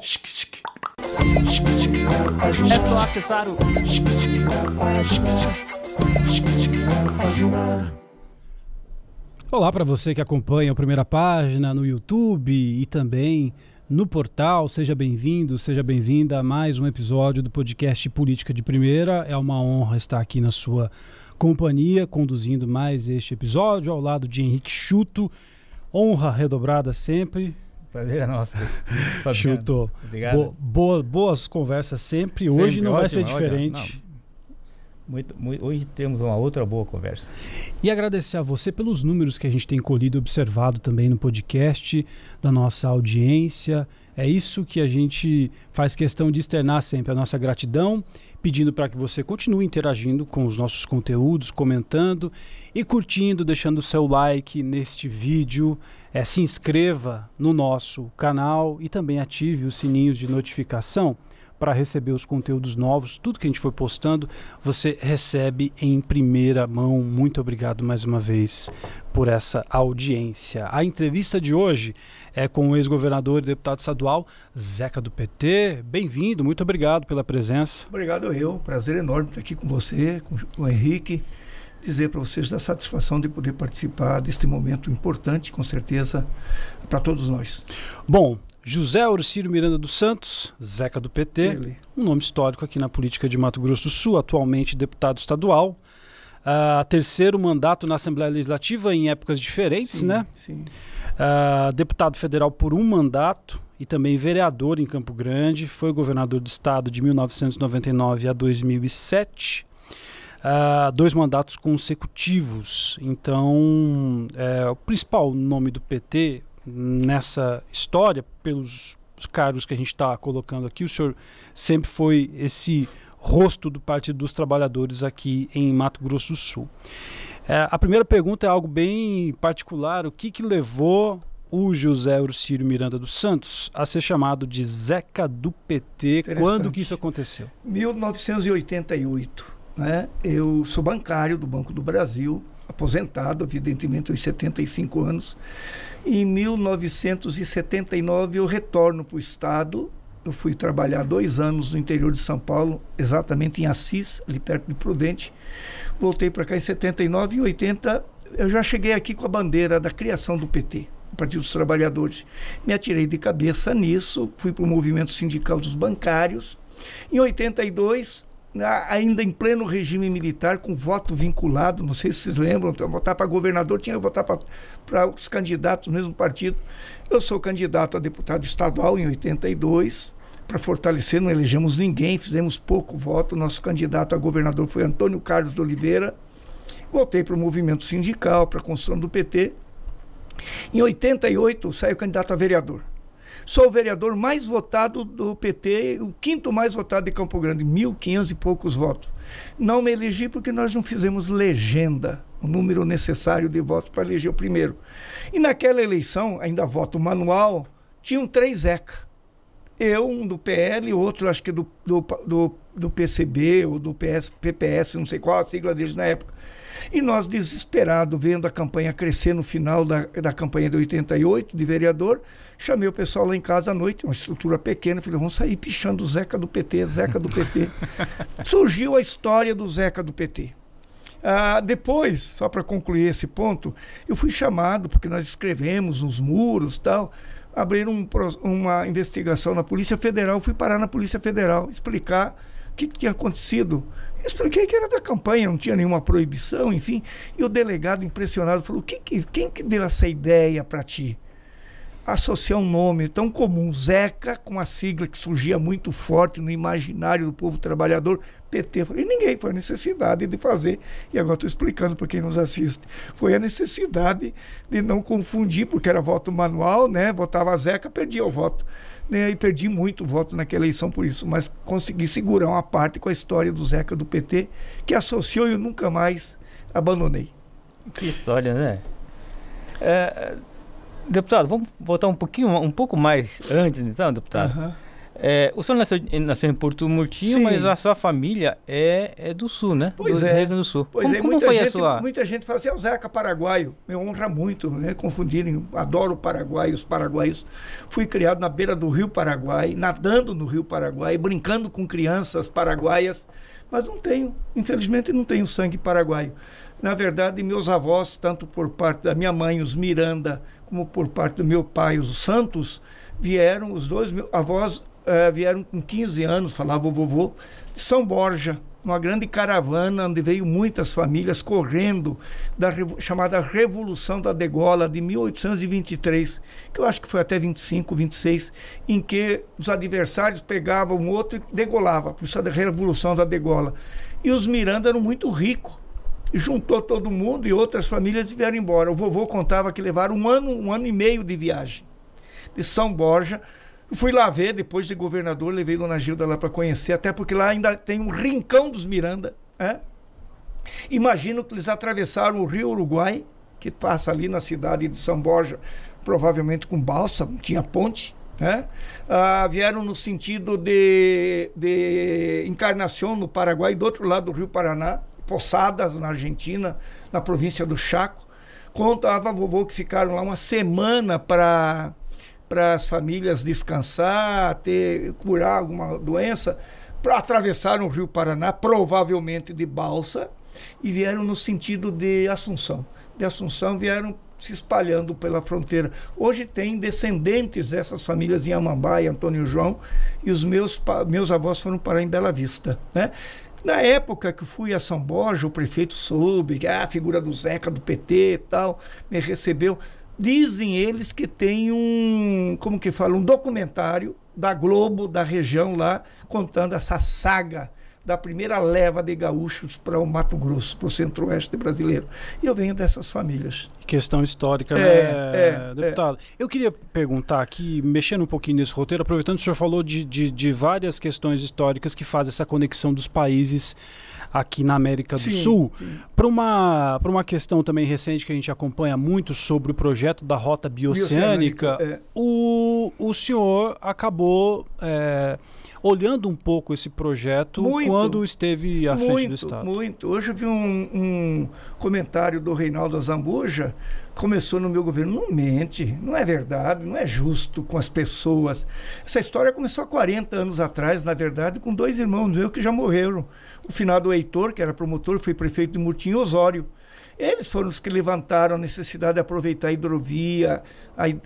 É só acessar o... Olá para você que acompanha a Primeira Página no YouTube e também no portal. Seja bem-vindo, seja bem-vinda a mais um episódio do podcast Política de Primeira. É uma honra estar aqui na sua companhia, conduzindo mais este episódio, ao lado de Henrique Schuto. Honra redobrada sempre. Prazer é nosso. Schuto, obrigado. Boas conversas sempre. Hoje sempre não vai ser ótimo, diferente. Hoje temos uma outra boa conversa. E agradecer a você pelos números que a gente tem colhido e observado também no podcast, da nossa audiência. É isso que a gente faz questão de externar sempre, a nossa gratidão, pedindo para que você continue interagindo com os nossos conteúdos, comentando e curtindo, deixando o seu like neste vídeo. Se inscreva no nosso canal e também ative os sininhos de notificação para receber os conteúdos novos. Tudo que a gente for postando, você recebe em primeira mão. Muito obrigado mais uma vez por essa audiência. A entrevista de hoje é com o ex-governador e deputado estadual Zeca do PT. Bem-vindo, muito obrigado pela presença. Obrigado eu, prazer enorme estar aqui com você, com o Henrique. Dizer para vocês da satisfação de poder participar deste momento importante, com certeza, para todos nós. Bom, José Orcílio Miranda dos Santos, Zeca do PT, um nome histórico aqui na política de Mato Grosso do Sul, atualmente deputado estadual, terceiro mandato na Assembleia Legislativa em épocas diferentes, sim, né? Sim. Deputado federal por um mandato e também vereador em Campo Grande, foi governador do estado de 1999 a 2007, 2 mandatos consecutivos. Então, o principal nome do PT nessa história, pelos cargos que a gente está colocando aqui, o senhor sempre foi esse rosto do Partido dos Trabalhadores aqui em Mato Grosso do Sul. A primeira pergunta é algo bem particular: o que levou o José Orcílio Miranda dos Santos a ser chamado de Zeca do PT? Quando que isso aconteceu? 1988, né? Eu sou bancário do Banco do Brasil, aposentado, evidentemente, aos 75 anos. Em 1979 eu retorno para o estado. Eu fui trabalhar 2 anos no interior de São Paulo, exatamente em Assis, ali perto de Prudente. Voltei para cá em 79 e 80 eu já cheguei aqui com a bandeira da criação do PT, do Partido dos Trabalhadores. Me atirei de cabeça nisso, fui para o movimento sindical dos bancários. Em 82, ainda em pleno regime militar, com voto vinculado, não sei se vocês lembram, votar para governador tinha que votar para os candidatos do mesmo partido. Eu sou candidato a deputado estadual em 82, para fortalecer, não elegemos ninguém, fizemos pouco voto. Nosso candidato a governador foi Antônio Carlos de Oliveira. Voltei para o movimento sindical, para a construção do PT. Em 88, saio candidato a vereador. Sou o vereador mais votado do PT, o 5º mais votado de Campo Grande, 1.500 e poucos votos. Não me elegi porque nós não fizemos legenda, o número necessário de votos para eleger o primeiro. E naquela eleição, ainda voto manual, tinham 3 Zeca. Eu, um do PL, outro acho que do PCB ou do PPS, não sei qual a sigla deles na época. E nós, desesperados, vendo a campanha crescer no final da campanha de 88, de vereador, chamei o pessoal lá em casa à noite, uma estrutura pequena, falei, vamos sair pichando o Zeca do PT, Zeca do PT. Surgiu a história do Zeca do PT. Depois, só para concluir esse ponto, eu fui chamado, porque nós escrevemos nos muros e tal, abriram uma investigação na Polícia Federal, fui parar na Polícia Federal, explicar o que tinha acontecido. Eu expliquei que era da campanha, não tinha nenhuma proibição, enfim. E o delegado, impressionado, falou, quem que deu essa ideia para ti? Associar um nome tão comum, Zeca, com a sigla que surgia muito forte no imaginário do povo trabalhador, PT. Eu falei, ninguém, foi a necessidade de fazer. E agora estou explicando para quem nos assiste. Foi a necessidade de não confundir, porque era voto manual, né? Votava Zeca, perdia o voto. E perdi muito voto naquela eleição por isso, mas consegui segurar uma parte com a história do Zeca do PT, que associou e eu nunca mais abandonei. Que história, né? Deputado, vamos voltar um pouco mais antes, então, deputado. O senhor nasceu em Porto Murtinho, Sim. mas a sua família é do Sul, né? Pois do é. Rio Grande do Sul. Pois Como muita foi gente, a sua... Muita gente fala assim, é o Zeca paraguaio. Me honra muito, né? Confundirem. Adoro o Paraguai, os paraguaios. Fui criado na beira do Rio Paraguai, nadando no Rio Paraguai, brincando com crianças paraguaias, mas não tenho, infelizmente não tenho sangue paraguaio. Na verdade, meus avós, tanto por parte da minha mãe, os Miranda, como por parte do meu pai, os Santos, vieram, os dois meus avós vieram com 15 anos, falava o vovô, de São Borja, uma grande caravana onde veio muitas famílias correndo da chamada Revolução da Degola de 1823, que eu acho que foi até 25, 26, em que os adversários pegavam um outro e degolavam, por isso a Revolução da Degola. E os Miranda eram muito ricos, juntou todo mundo e outras famílias vieram embora. O vovô contava que levaram um ano e meio de viagem, de São Borja. Fui lá ver, depois de governador, levei Dona Gilda lá para conhecer, até porque lá ainda tem um rincão dos Miranda. Imagino que eles atravessaram o Rio Uruguai, que passa ali na cidade de São Borja, provavelmente com balsa, não tinha ponte. Vieram no sentido de Encarnação, no Paraguai, do outro lado do Rio Paraná, Posadas, na Argentina, na província do Chaco. Contava a vovô que ficaram lá uma semana para as famílias descansar, curar alguma doença, para atravessar o Rio Paraná, provavelmente de balsa, e vieram no sentido de Assunção. De Assunção vieram se espalhando pela fronteira. Hoje tem descendentes dessas famílias em Amambá e Antônio João, e os meus avós foram parar em Bela Vista, né? Na época que fui a São Borja, o prefeito soube que a figura do Zeca, do PT e tal, me recebeu. Dizem eles que tem um documentário da Globo, da região lá, contando essa saga da primeira leva de gaúchos para o Mato Grosso, para o centro-oeste brasileiro. E eu venho dessas famílias. Questão histórica, né, deputado? Eu queria perguntar aqui, mexendo um pouquinho nesse roteiro, aproveitando que o senhor falou de várias questões históricas que fazem essa conexão dos países aqui na América do Sul, para uma questão também recente que a gente acompanha muito sobre o projeto da Rota Bioceânica, o senhor acabou olhando um pouco esse projeto quando esteve à frente do Estado. Muito. Hoje eu vi um comentário do Reinaldo Azambuja, começou no meu governo, não mente, não é verdade, não é justo com as pessoas. Essa história começou há 40 anos atrás, na verdade, com 2 irmãos meus que já morreram. O finado Heitor, que era promotor, foi prefeito de Murtinho, e Osório. Eles foram os que levantaram a necessidade de aproveitar a hidrovia,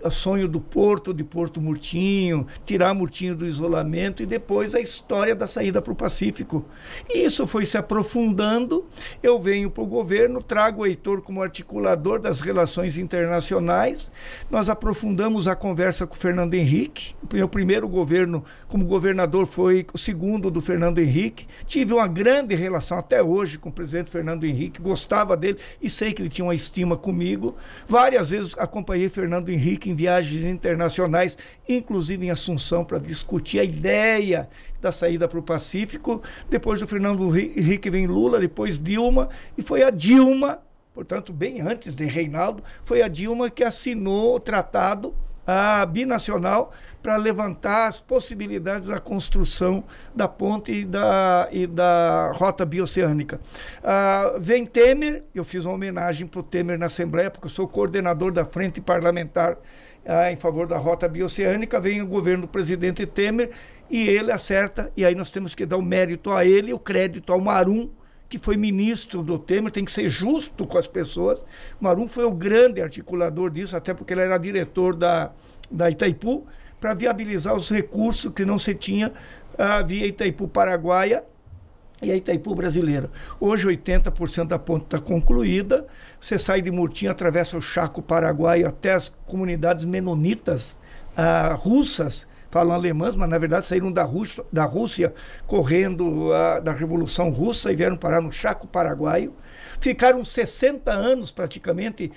o sonho do porto, de Porto Murtinho, tirar Murtinho do isolamento e depois a história da saída para o Pacífico. E isso foi se aprofundando. Eu venho para o governo, trago o Heitor como articulador das relações internacionais. Nós aprofundamos a conversa com o Fernando Henrique. O meu primeiro governo como governador foi o segundo do Fernando Henrique. Tive uma grande relação até hoje com o presidente Fernando Henrique, gostava dele e sei que ele tinha uma estima comigo. Várias vezes acompanhei Fernando Henrique em viagens internacionais, inclusive em Assunção, para discutir a ideia da saída para o Pacífico. Depois do Fernando Henrique vem Lula, depois Dilma, e foi a Dilma, portanto, bem antes de Reinaldo, foi a Dilma que assinou o tratado binacional para levantar as possibilidades da construção da ponte e da rota bioceânica. Vem Temer, eu fiz uma homenagem para o Temer na Assembleia, porque eu sou coordenador da frente parlamentar em favor da rota bioceânica. Vem o governo do presidente Temer e ele acerta, e aí nós temos que dar o mérito a ele, o crédito ao Marum, que foi ministro do Temer, tem que ser justo com as pessoas. Marum foi o grande articulador disso, até porque ele era diretor da Itaipu, para viabilizar os recursos que não se tinha via Itaipu Paraguaia e a Itaipu brasileira. Hoje 80% da ponte está concluída. Você sai de Murtinho, atravessa o Chaco Paraguaio até as comunidades menonitas russas, falam alemãs, mas na verdade saíram da Rússia correndo da Revolução Russa e vieram parar no Chaco Paraguaio. Ficaram 60 anos praticamente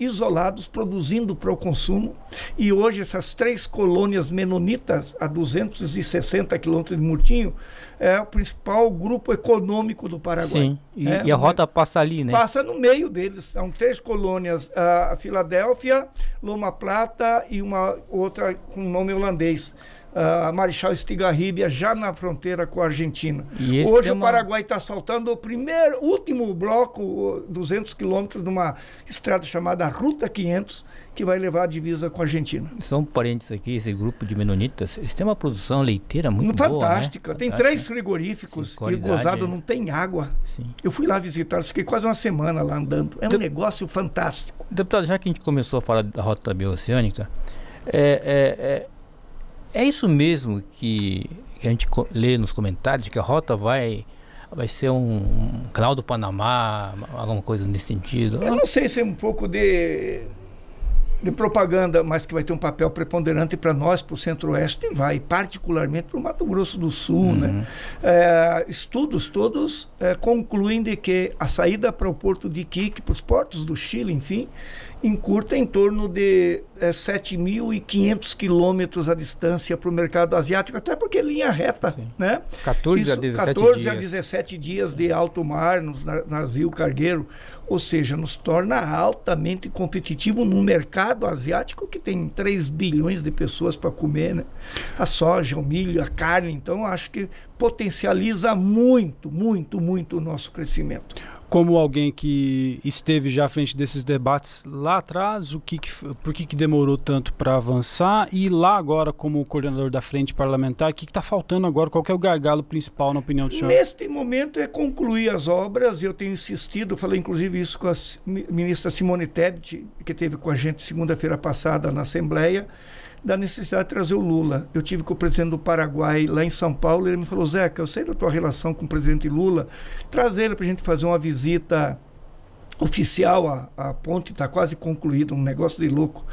isolados, produzindo para o consumo. E hoje essas 3 colônias menonitas, a 260 quilômetros de Murtinho, é o principal grupo econômico do Paraguai. Sim, e a rota passa ali, né? Passa no meio deles. São 3 colônias, a Filadélfia, Loma Plata e uma outra com nome holandês. a Marechal Estigarribia, já na fronteira com a Argentina. E hoje o Paraguai está asfaltando o último bloco, 200 quilômetros, de uma estrada chamada Ruta 500, que vai levar a divisa com a Argentina. Só um parênteses aqui, esse grupo de menonitas, eles têm uma produção leiteira muito boa, fantástica. Né? Tem 3 frigoríficos. Sim, e gozado não tem água. Sim. Eu fui lá visitar, fiquei quase uma semana lá andando. É um negócio fantástico. Deputado, já que a gente começou a falar da rota bioceânica, é isso mesmo que a gente lê nos comentários, que a rota vai ser um canal do Panamá, alguma coisa nesse sentido? Eu não sei se é um pouco de propaganda, mas que vai ter um papel preponderante para nós, para o Centro-Oeste, e vai particularmente para o Mato Grosso do Sul. Né? Estudos todos concluem de que a saída para o Porto de Iquique, para os portos do Chile, enfim, encurta em torno de 7.500 quilômetros a distância para o mercado asiático, até porque é linha reta. Né? 14 a 17 dias de alto mar no navio cargueiro, ou seja, nos torna altamente competitivo num mercado asiático que tem 3 bilhões de pessoas para comer, né? A soja, o milho, a carne. Então, acho que potencializa muito, muito, muito o nosso crescimento. Como alguém que esteve já à frente desses debates lá atrás, por que demorou tanto para avançar? E lá agora, como coordenador da frente parlamentar, o que está faltando agora? Qual que é o gargalo principal, na opinião do senhor? Neste momento é concluir as obras. Eu tenho insistido, falei inclusive isso com a ministra Simone Tebet, que esteve com a gente segunda-feira passada na Assembleia, da necessidade de trazer o Lula. Eu tive com o presidente do Paraguai lá em São Paulo, e ele me falou: Zeca, eu sei da tua relação com o presidente Lula, trazer ele para a gente fazer uma visita oficial. A ponte está quase concluída, um negócio de louco.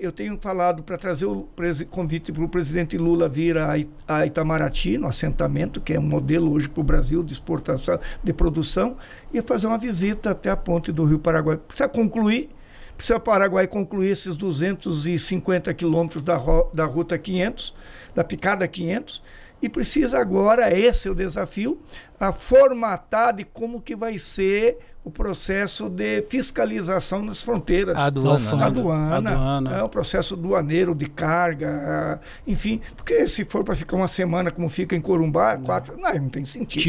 Eu tenho falado para trazer o convite para o presidente Lula vir a Itamaraty, no assentamento, que é um modelo hoje para o Brasil de exportação, de produção, e fazer uma visita até a ponte do Rio Paraguai. Precisa concluir. Precisa o Paraguai concluir esses 250 quilômetros da Ruta 500, da Picada 500, e precisa agora, esse é o desafio, a formatar de como que vai ser o processo de fiscalização nas fronteiras. A aduana. O processo aduaneiro de carga, enfim, porque se for para ficar uma semana como fica em Corumbá, 4, não tem sentido.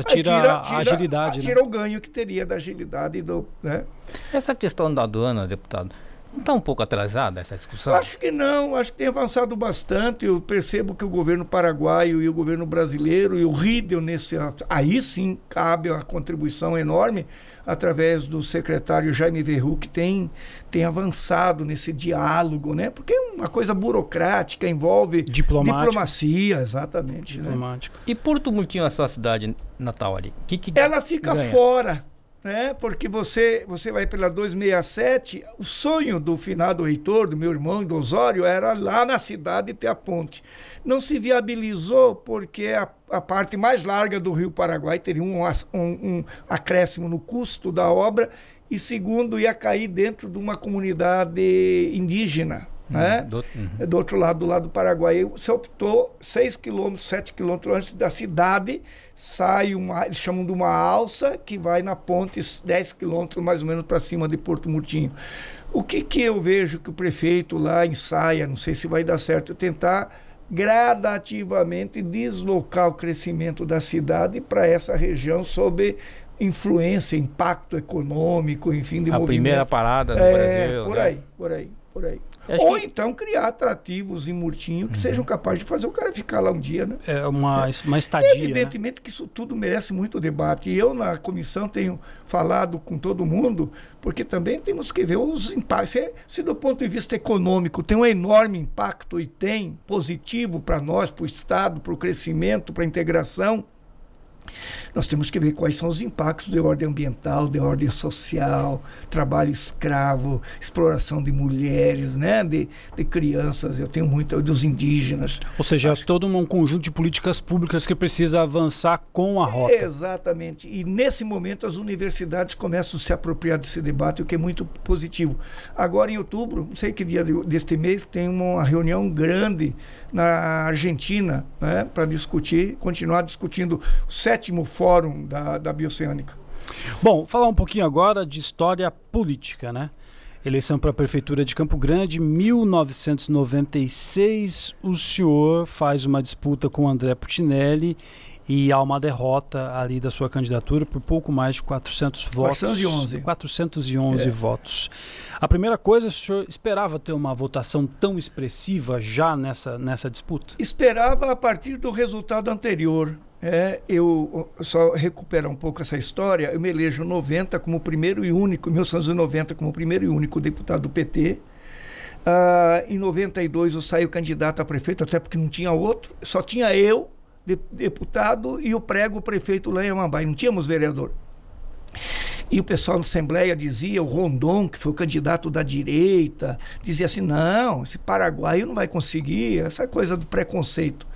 Tira a agilidade. Tira o ganho que teria da agilidade. Né? Essa questão da aduana, deputado, não está um pouco atrasada essa discussão? Acho que não, acho que tem avançado bastante. Eu percebo que o governo paraguaio e o governo brasileiro e o RIDEL, aí sim cabe uma contribuição enorme através do secretário Jaime Verru, que tem avançado nesse diálogo, né? Porque é uma coisa burocrática, envolve diplomacia, exatamente. Diplomático. Né? E Porto Murtinho, a sua cidade natal ali? Ela fica fora. Porque você vai pela 267, o sonho do finado Heitor, do meu irmão, do Osório, era lá na cidade ter a ponte. Não se viabilizou porque a parte mais larga do Rio Paraguai teria um acréscimo no custo da obra e, segundo, ia cair dentro de uma comunidade indígena. Do outro lado, do lado do Paraguai. Você optou 6 quilômetros, 7 quilômetros antes da cidade, sai eles chamam de uma alça, que vai na ponte 10 quilômetros mais ou menos para cima de Porto Murtinho. O que eu vejo que o prefeito lá ensaia, não sei se vai dar certo, tentar gradativamente deslocar o crescimento da cidade para essa região sob influência, impacto econômico, enfim, de movimento. A primeira parada do Brasil. Por aí. Ou então criar atrativos em Murtinho que sejam capazes de fazer o cara ficar lá um dia, né? Uma estadia. Evidentemente que isso tudo merece muito debate. E eu, na comissão, tenho falado com todo mundo, porque também temos que ver os impactos. Se do ponto de vista econômico tem um enorme impacto, e tem, positivo para nós, para o Estado, para o crescimento, para a integração, nós temos que ver quais são os impactos de ordem ambiental, de ordem social, trabalho escravo, exploração de mulheres, né? de crianças, eu tenho muito, dos indígenas. Ou seja, todo um conjunto de políticas públicas que precisa avançar com a rota. Exatamente. E nesse momento as universidades começam a se apropriar desse debate, o que é muito positivo. Agora em outubro, não sei que dia deste mês, tem uma reunião grande na Argentina, né? Para continuar discutindo o 7º Fórum da Bioceânica. Bom, falar um pouquinho agora de história política, né? Eleição para a Prefeitura de Campo Grande, 1996. O senhor faz uma disputa com o André Putinelli e há uma derrota ali da sua candidatura por pouco mais de 400 votos. 411 votos. A primeira coisa, o senhor esperava ter uma votação tão expressiva já nessa disputa? Esperava a partir do resultado anterior. Eu só recuperar um pouco essa história, eu me elejo em 90 como primeiro e único, em 1990 como primeiro e único deputado do PT. Em 92 eu saí candidato a prefeito, até porque não tinha outro, só tinha eu, deputado, e o prefeito lá em Amambai, não tínhamos vereador. E o pessoal na Assembleia dizia, o Rondon, que foi o candidato da direita, dizia assim, não, esse paraguaio não vai conseguir, essa coisa do preconceito.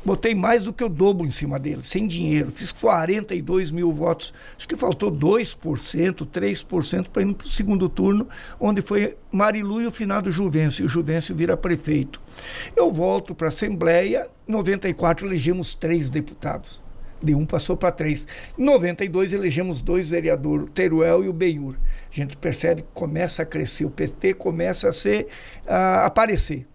Botei mais do que o dobro em cima dele, sem dinheiro. Fiz 42 mil votos. Acho que faltou 2%, 3% para ir para o segundo turno, onde foi Marilu e o finado Juvencio. E o Juvencio vira prefeito. Eu volto para a Assembleia. Em 94 elegemos 3 deputados. De 1 passou para 3. Em 92 elegemos 2 vereadores, o Teruel e o Benhur. A gente percebe que começa a crescer, o PT começa a aparecer.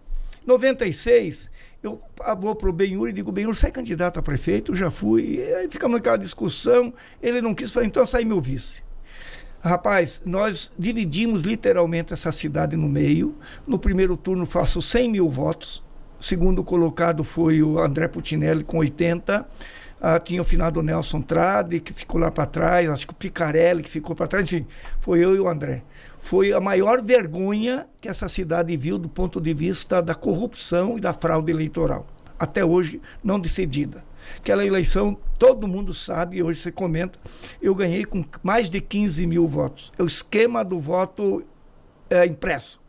Em 96... eu vou para o Benhur e digo, Benhur, sai candidato a prefeito, eu já fui. E aí ficamos naquela discussão, ele não quis, falei, então sai meu vice. Rapaz, nós dividimos literalmente essa cidade no meio. No primeiro turno faço 100 mil votos. O segundo colocado foi o André Putinelli com 80. Tinha o finado Nelson Trade, que ficou lá para trás, acho que o Picarelli, que ficou para trás, enfim, foi eu e o André. Foi a maior vergonha que essa cidade viu do ponto de vista da corrupção e da fraude eleitoral. Até hoje, não decidida. Aquela eleição, todo mundo sabe, hoje você comenta, eu ganhei com mais de 15 mil votos. É o esquema do voto impresso.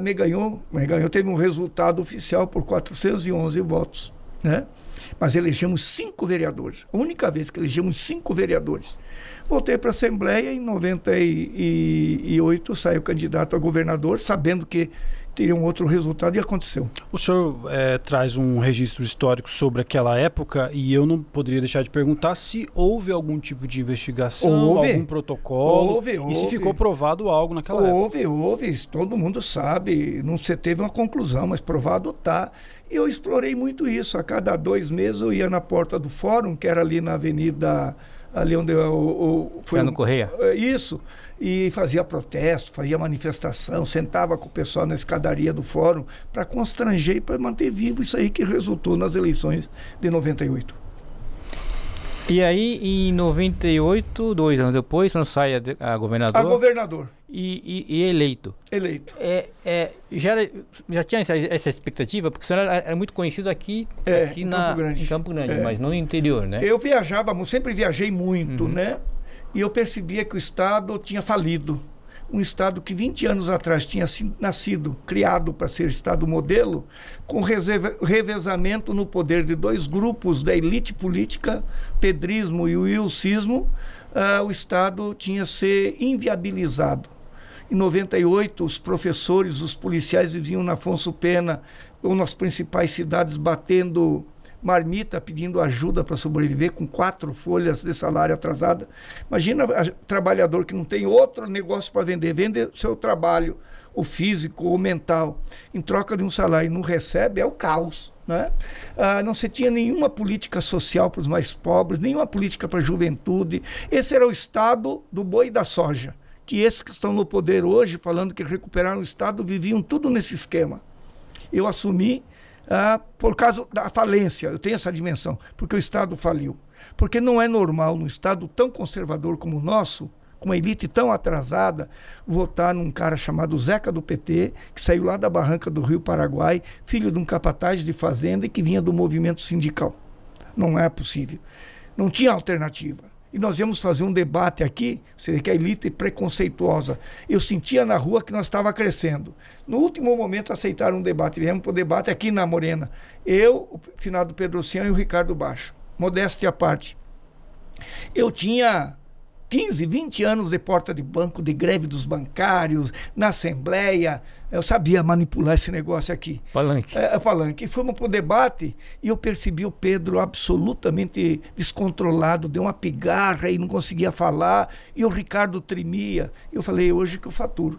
Me ganhou, teve um resultado oficial por 411 votos, né? Mas elegemos 5 vereadores. A única vez que elegemos 5 vereadores. Voltei para a Assembleia, em 98 saiu candidato a governador, sabendo que teria um outro resultado, e aconteceu. O senhor traz um registro histórico sobre aquela época, e eu não poderia deixar de perguntar se houve algum tipo de investigação, algum protocolo, e se ficou provado algo naquela época. Houve, todo mundo sabe, não se teve uma conclusão, mas provado está. E eu explorei muito isso. A cada 2 meses eu ia na porta do fórum, que era ali na avenida, ali onde foi no Correia? Isso, e fazia protesto, fazia manifestação, sentava com o pessoal na escadaria do fórum para constranger e para manter vivo isso aí que resultou nas eleições de 98. E aí, em 98, 2 anos depois, você sai a governador? A governador. E eleito. Eleito. Já tinha essa expectativa? Porque o senhor era muito conhecido aqui em Campo Grande, mas não no interior, né? Eu viajava, sempre viajei muito, né? E eu percebia que o Estado tinha falido. Um Estado que 20 anos atrás tinha nascido, criado para ser Estado modelo, com revezamento no poder de 2 grupos da elite política, pedrismo e o wilcismo, o Estado tinha se inviabilizado. Em 98, os professores, os policiais viviam na Afonso Pena, ou nas principais cidades, batendo marmita, pedindo ajuda para sobreviver, com 4 folhas de salário atrasada. Imagina trabalhador que não tem outro negócio para vender, vende seu trabalho, o físico, o mental, em troca de um salário e não recebe, é o caos, né? Não se tinha nenhuma política social para os mais pobres, nenhuma política para a juventude. Esse era o Estado do boi e da soja, que esses que estão no poder hoje, falando que recuperaram o Estado, viviam tudo nesse esquema. Eu assumi por causa da falência, eu tenho essa dimensão, porque o Estado faliu. Porque não é normal, num Estado tão conservador como o nosso, com uma elite tão atrasada, votar num cara chamado Zeca do PT, que saiu lá da barranca do Rio Paraguai, filho de um capataz de fazenda e que vinha do movimento sindical. Não é possível. Não tinha alternativa. E nós íamos fazer um debate aqui, você vê que a elite é preconceituosa. Eu sentia na rua que nós estávamos crescendo. No último momento aceitaram um debate, viemos para o debate aqui na Morena. Eu, o finado Pedro Cian e o Ricardo Baixo. Modéstia à parte. Eu tinha 15, 20 anos de porta de banco, de greve dos bancários, na Assembleia. Eu sabia manipular esse negócio aqui. Palanque. Palanque. E fomos para o debate e eu percebi o Pedro absolutamente descontrolado, deu uma pigarra e não conseguia falar. E o Ricardo tremia. Eu falei, hoje que eu faturo.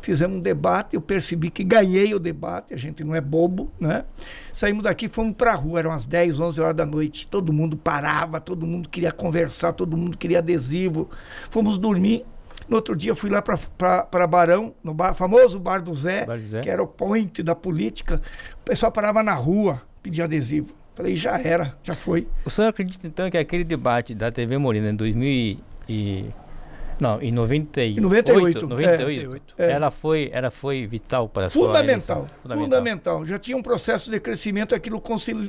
Fizemos um debate, eu percebi que ganhei o debate, a gente não é bobo, né? Saímos daqui, fomos para a rua, eram as 10, 11 horas da noite. Todo mundo parava, todo mundo queria conversar, todo mundo queria adesivo. Fomos dormir. No outro dia fui lá para Barão, no famoso Bar do Zé, que era o point da política. O pessoal parava na rua, pedia adesivo. Falei, já era, já foi. O senhor acredita então que aquele debate da TV Morena em 98, ela foi vital para a sua eleição? Fundamental. Já tinha um processo de crescimento, aquilo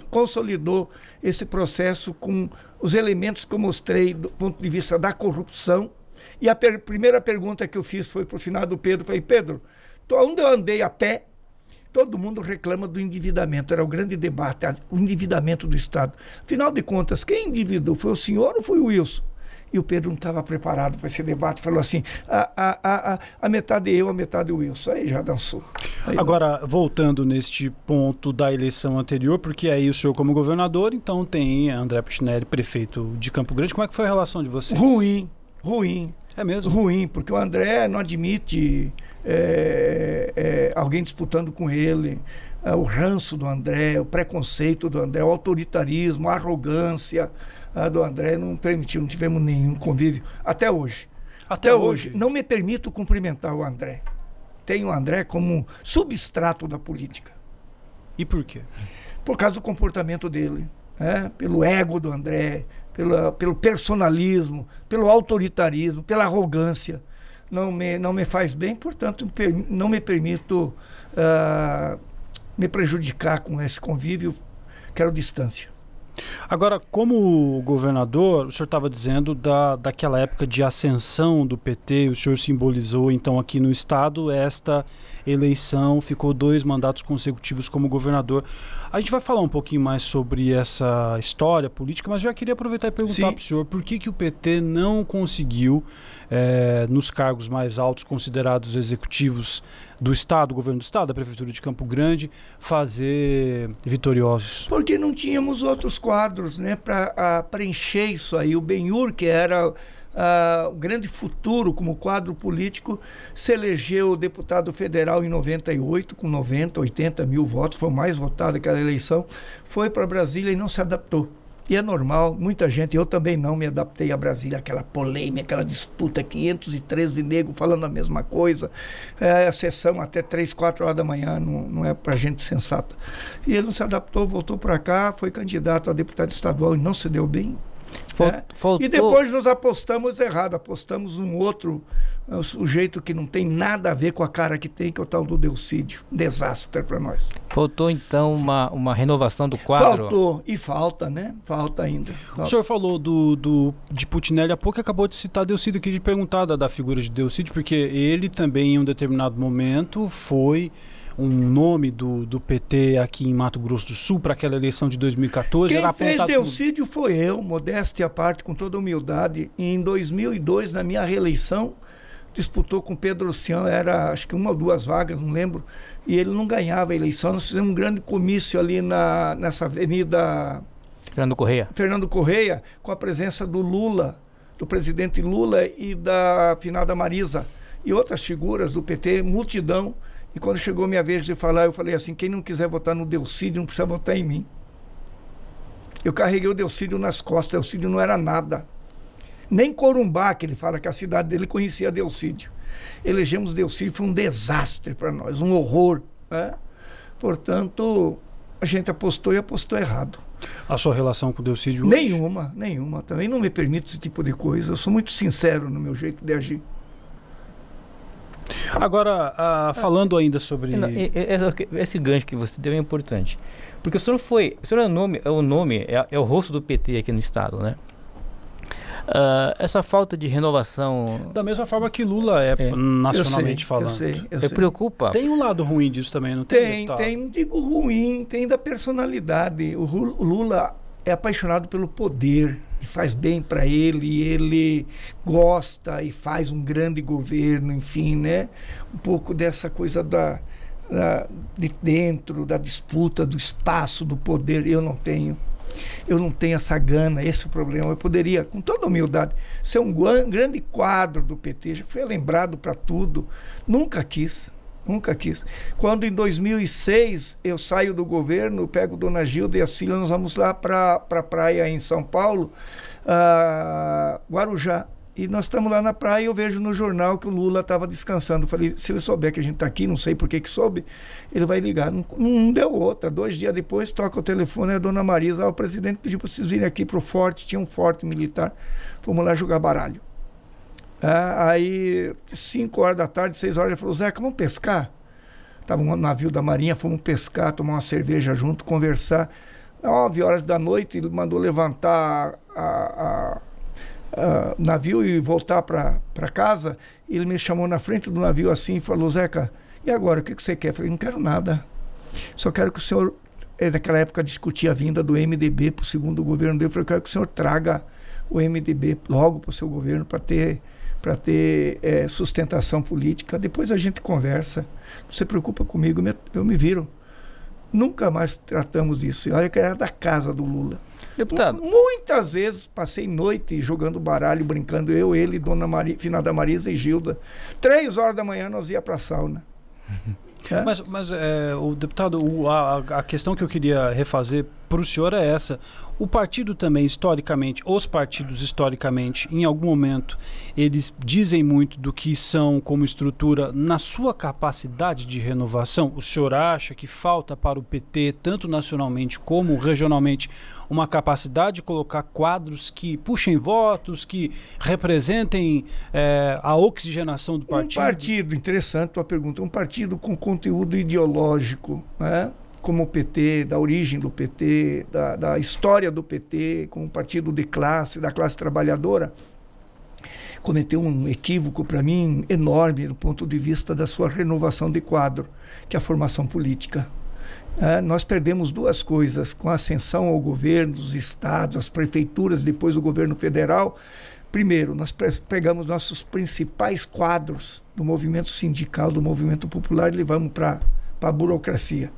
consolidou esse processo com os elementos que eu mostrei do ponto de vista da corrupção. E a primeira pergunta que eu fiz foi para o finado Pedro. Falei, Pedro, onde eu andei a pé, todo mundo reclama do endividamento. Era o grande debate, o endividamento do Estado. Afinal de contas, quem endividou? Foi o senhor ou foi o Wilson? E o Pedro não estava preparado para esse debate. Falou assim, a metade eu, a metade o Wilson. Aí já dançou. Aí agora, voltando neste ponto da eleição anterior, porque aí o senhor como governador, então tem André Puccinelli, prefeito de Campo Grande. Como é que foi a relação de vocês? Ruim. É mesmo? Ruim, porque o André não admite alguém disputando com ele, o ranço do André, o preconceito do André, o autoritarismo, a arrogância do André não permitiu, não tivemos nenhum convívio até hoje. Até hoje. Não me permito cumprimentar o André. Tenho o André como substrato da política. E por quê? Por causa do comportamento dele, pelo ego do André, pelo personalismo, pelo autoritarismo, pela arrogância. Não me faz bem, portanto, não me permito me prejudicar com esse convívio, quero distância. Agora, como governador, o senhor estava dizendo daquela época de ascensão do PT, o senhor simbolizou então aqui no estado esta eleição, ficou 2 mandatos consecutivos como governador. A gente vai falar um pouquinho mais sobre essa história política, mas já queria aproveitar e perguntar para o senhor por que o PT não conseguiu, nos cargos mais altos considerados executivos do Estado, governo do Estado, da Prefeitura de Campo Grande, fazer vitoriosos? Porque não tínhamos outros quadros, né, para preencher isso aí. O Benhur, que era o grande futuro como quadro político, se elegeu deputado federal em 98, com 90, 80 mil votos, foi o mais votado naquela eleição, foi para Brasília e não se adaptou. E é normal, muita gente, eu também não me adaptei a Brasília, aquela polêmica, aquela disputa, 513 negros falando a mesma coisa, a sessão até 3, 4 horas da manhã, não é para gente sensata. E ele não se adaptou, voltou para cá, foi candidato a deputado estadual e não se deu bem. E depois nós apostamos errado, apostamos um outro sujeito que não tem nada a ver com a cara que tem, que é o tal do Delcídio. Um desastre para nós. Faltou então uma renovação do quadro? Faltou, e falta, né? Falta ainda. O senhor falou de Puccinelli há pouco e acabou de citar Delcídio. Eu queria perguntar da figura de Delcídio, porque ele também em um determinado momento foi um nome do PT aqui em Mato Grosso do Sul para aquela eleição de 2014. Quem fez Delcídio foi eu, modéstia à parte, com toda humildade. E em 2002, na minha reeleição, disputou com Pedro Oceano, era acho que 1 ou 2 vagas, não lembro, e ele não ganhava a eleição. Nós fizemos um grande comício ali nessa avenida Fernando Correia, com a presença do Lula, do presidente Lula e da finada Marisa, e outras figuras do PT, multidão. E quando chegou minha vez de falar, eu falei assim, quem não quiser votar no Delcídio não precisa votar em mim. Eu carreguei o Delcídio nas costas, o Delcídio não era nada. Nem Corumbá, que ele fala que a cidade dele conhecia Delcídio. Elegemos Delcídio, foi um desastre para nós, um horror, né? Portanto, a gente apostou e apostou errado. A sua relação com o Delcídio hoje? Nenhuma. Também não me permito esse tipo de coisa. Eu sou muito sincero no meu jeito de agir. Agora, falando ainda sobre... Esse gancho que você deu é importante. Porque o senhor é o rosto do PT aqui no estado, né? Essa falta de renovação... Da mesma forma que Lula nacionalmente falando. Eu sei. Preocupa? Tem um lado ruim disso também, não tem? Tem, não digo ruim, tem da personalidade. O Lula é apaixonado pelo poder. e faz bem para ele, e ele gosta e faz um grande governo, enfim, né? Um pouco dessa coisa de dentro, da disputa, do espaço, do poder, eu não tenho. Eu não tenho essa gana, esse é o problema. Eu poderia, com toda humildade, ser um grande quadro do PT, já foi lembrado para tudo. Nunca quis. Quando em 2006 eu saio do governo, pego Dona Gilda e a Cília, nós vamos lá para a praia em São Paulo, Guarujá. E nós estamos lá na praia e eu vejo no jornal que o Lula estava descansando. Falei, se ele souber que a gente está aqui, não sei por que soube, ele vai ligar. Não deu outra. 2 dias depois, toca o telefone, a Dona Marisa, o presidente pediu para vocês virem aqui para o forte, tinha um forte militar, fomos lá jogar baralho. Aí, 5 horas da tarde, 6 horas, ele falou, Zeca, vamos pescar? Estava um navio da Marinha, fomos pescar, tomar uma cerveja junto, conversar. 9 horas da noite, ele mandou levantar navio e voltar para casa. Ele me chamou na frente do navio assim e falou, Zeca, e agora, o que você quer? Eu falei, não quero nada, só quero que o senhor, naquela época discutia a vinda do MDB para o segundo governo dele, eu falei, eu quero que o senhor traga o MDB logo para o seu governo para ter sustentação política, depois a gente conversa, não se preocupa comigo, eu me viro. Nunca mais tratamos isso. E olha que era da casa do Lula. Deputado. Muitas vezes passei noite jogando baralho, brincando, eu, ele, Dona Finada Marisa e Gilda. 3 horas da manhã nós ia para a sauna. Mas o deputado, a questão que eu queria refazer para o senhor é essa. O partido também, historicamente, os partidos historicamente, em algum momento, eles dizem muito do que são como estrutura na sua capacidade de renovação. O senhor acha que falta para o PT, tanto nacionalmente como regionalmente, uma capacidade de colocar quadros que puxem votos, que representem a oxigenação do partido? Um partido, interessante a tua pergunta, um partido com conteúdo ideológico, né? Como o PT, da origem do PT, da história do PT, como um partido de classe, da classe trabalhadora, cometeu um equívoco, para mim, enorme do ponto de vista da sua renovação de quadro, que é a formação política. Nós perdemos 2 coisas, com a ascensão ao governo, dos estados, as prefeituras, depois o governo federal. Primeiro, nós pegamos nossos principais quadros do movimento sindical, do movimento popular, e levamos para a burocracia.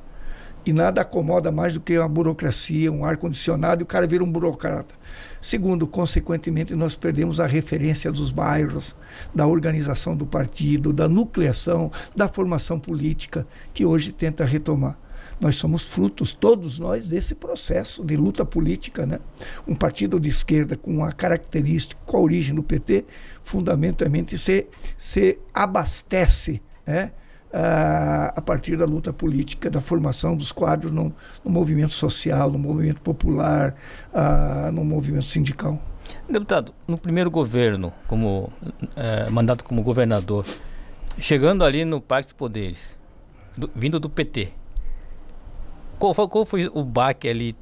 E nada acomoda mais do que uma burocracia, um ar-condicionado, e o cara vira um burocrata. Segundo, consequentemente, nós perdemos a referência dos bairros, da organização do partido, da nucleação, da formação política, que hoje tenta retomar. Nós somos frutos, todos nós, desse processo de luta política, né? Um partido de esquerda com a característica, com a origem do PT, fundamentalmente se abastece, né? A partir da luta política, da formação dos quadros no movimento social, no movimento popular, no movimento sindical. Deputado, no primeiro governo, mandato como governador, chegando ali no Parque dos Poderes, vindo do PT, qual foi o baque ali,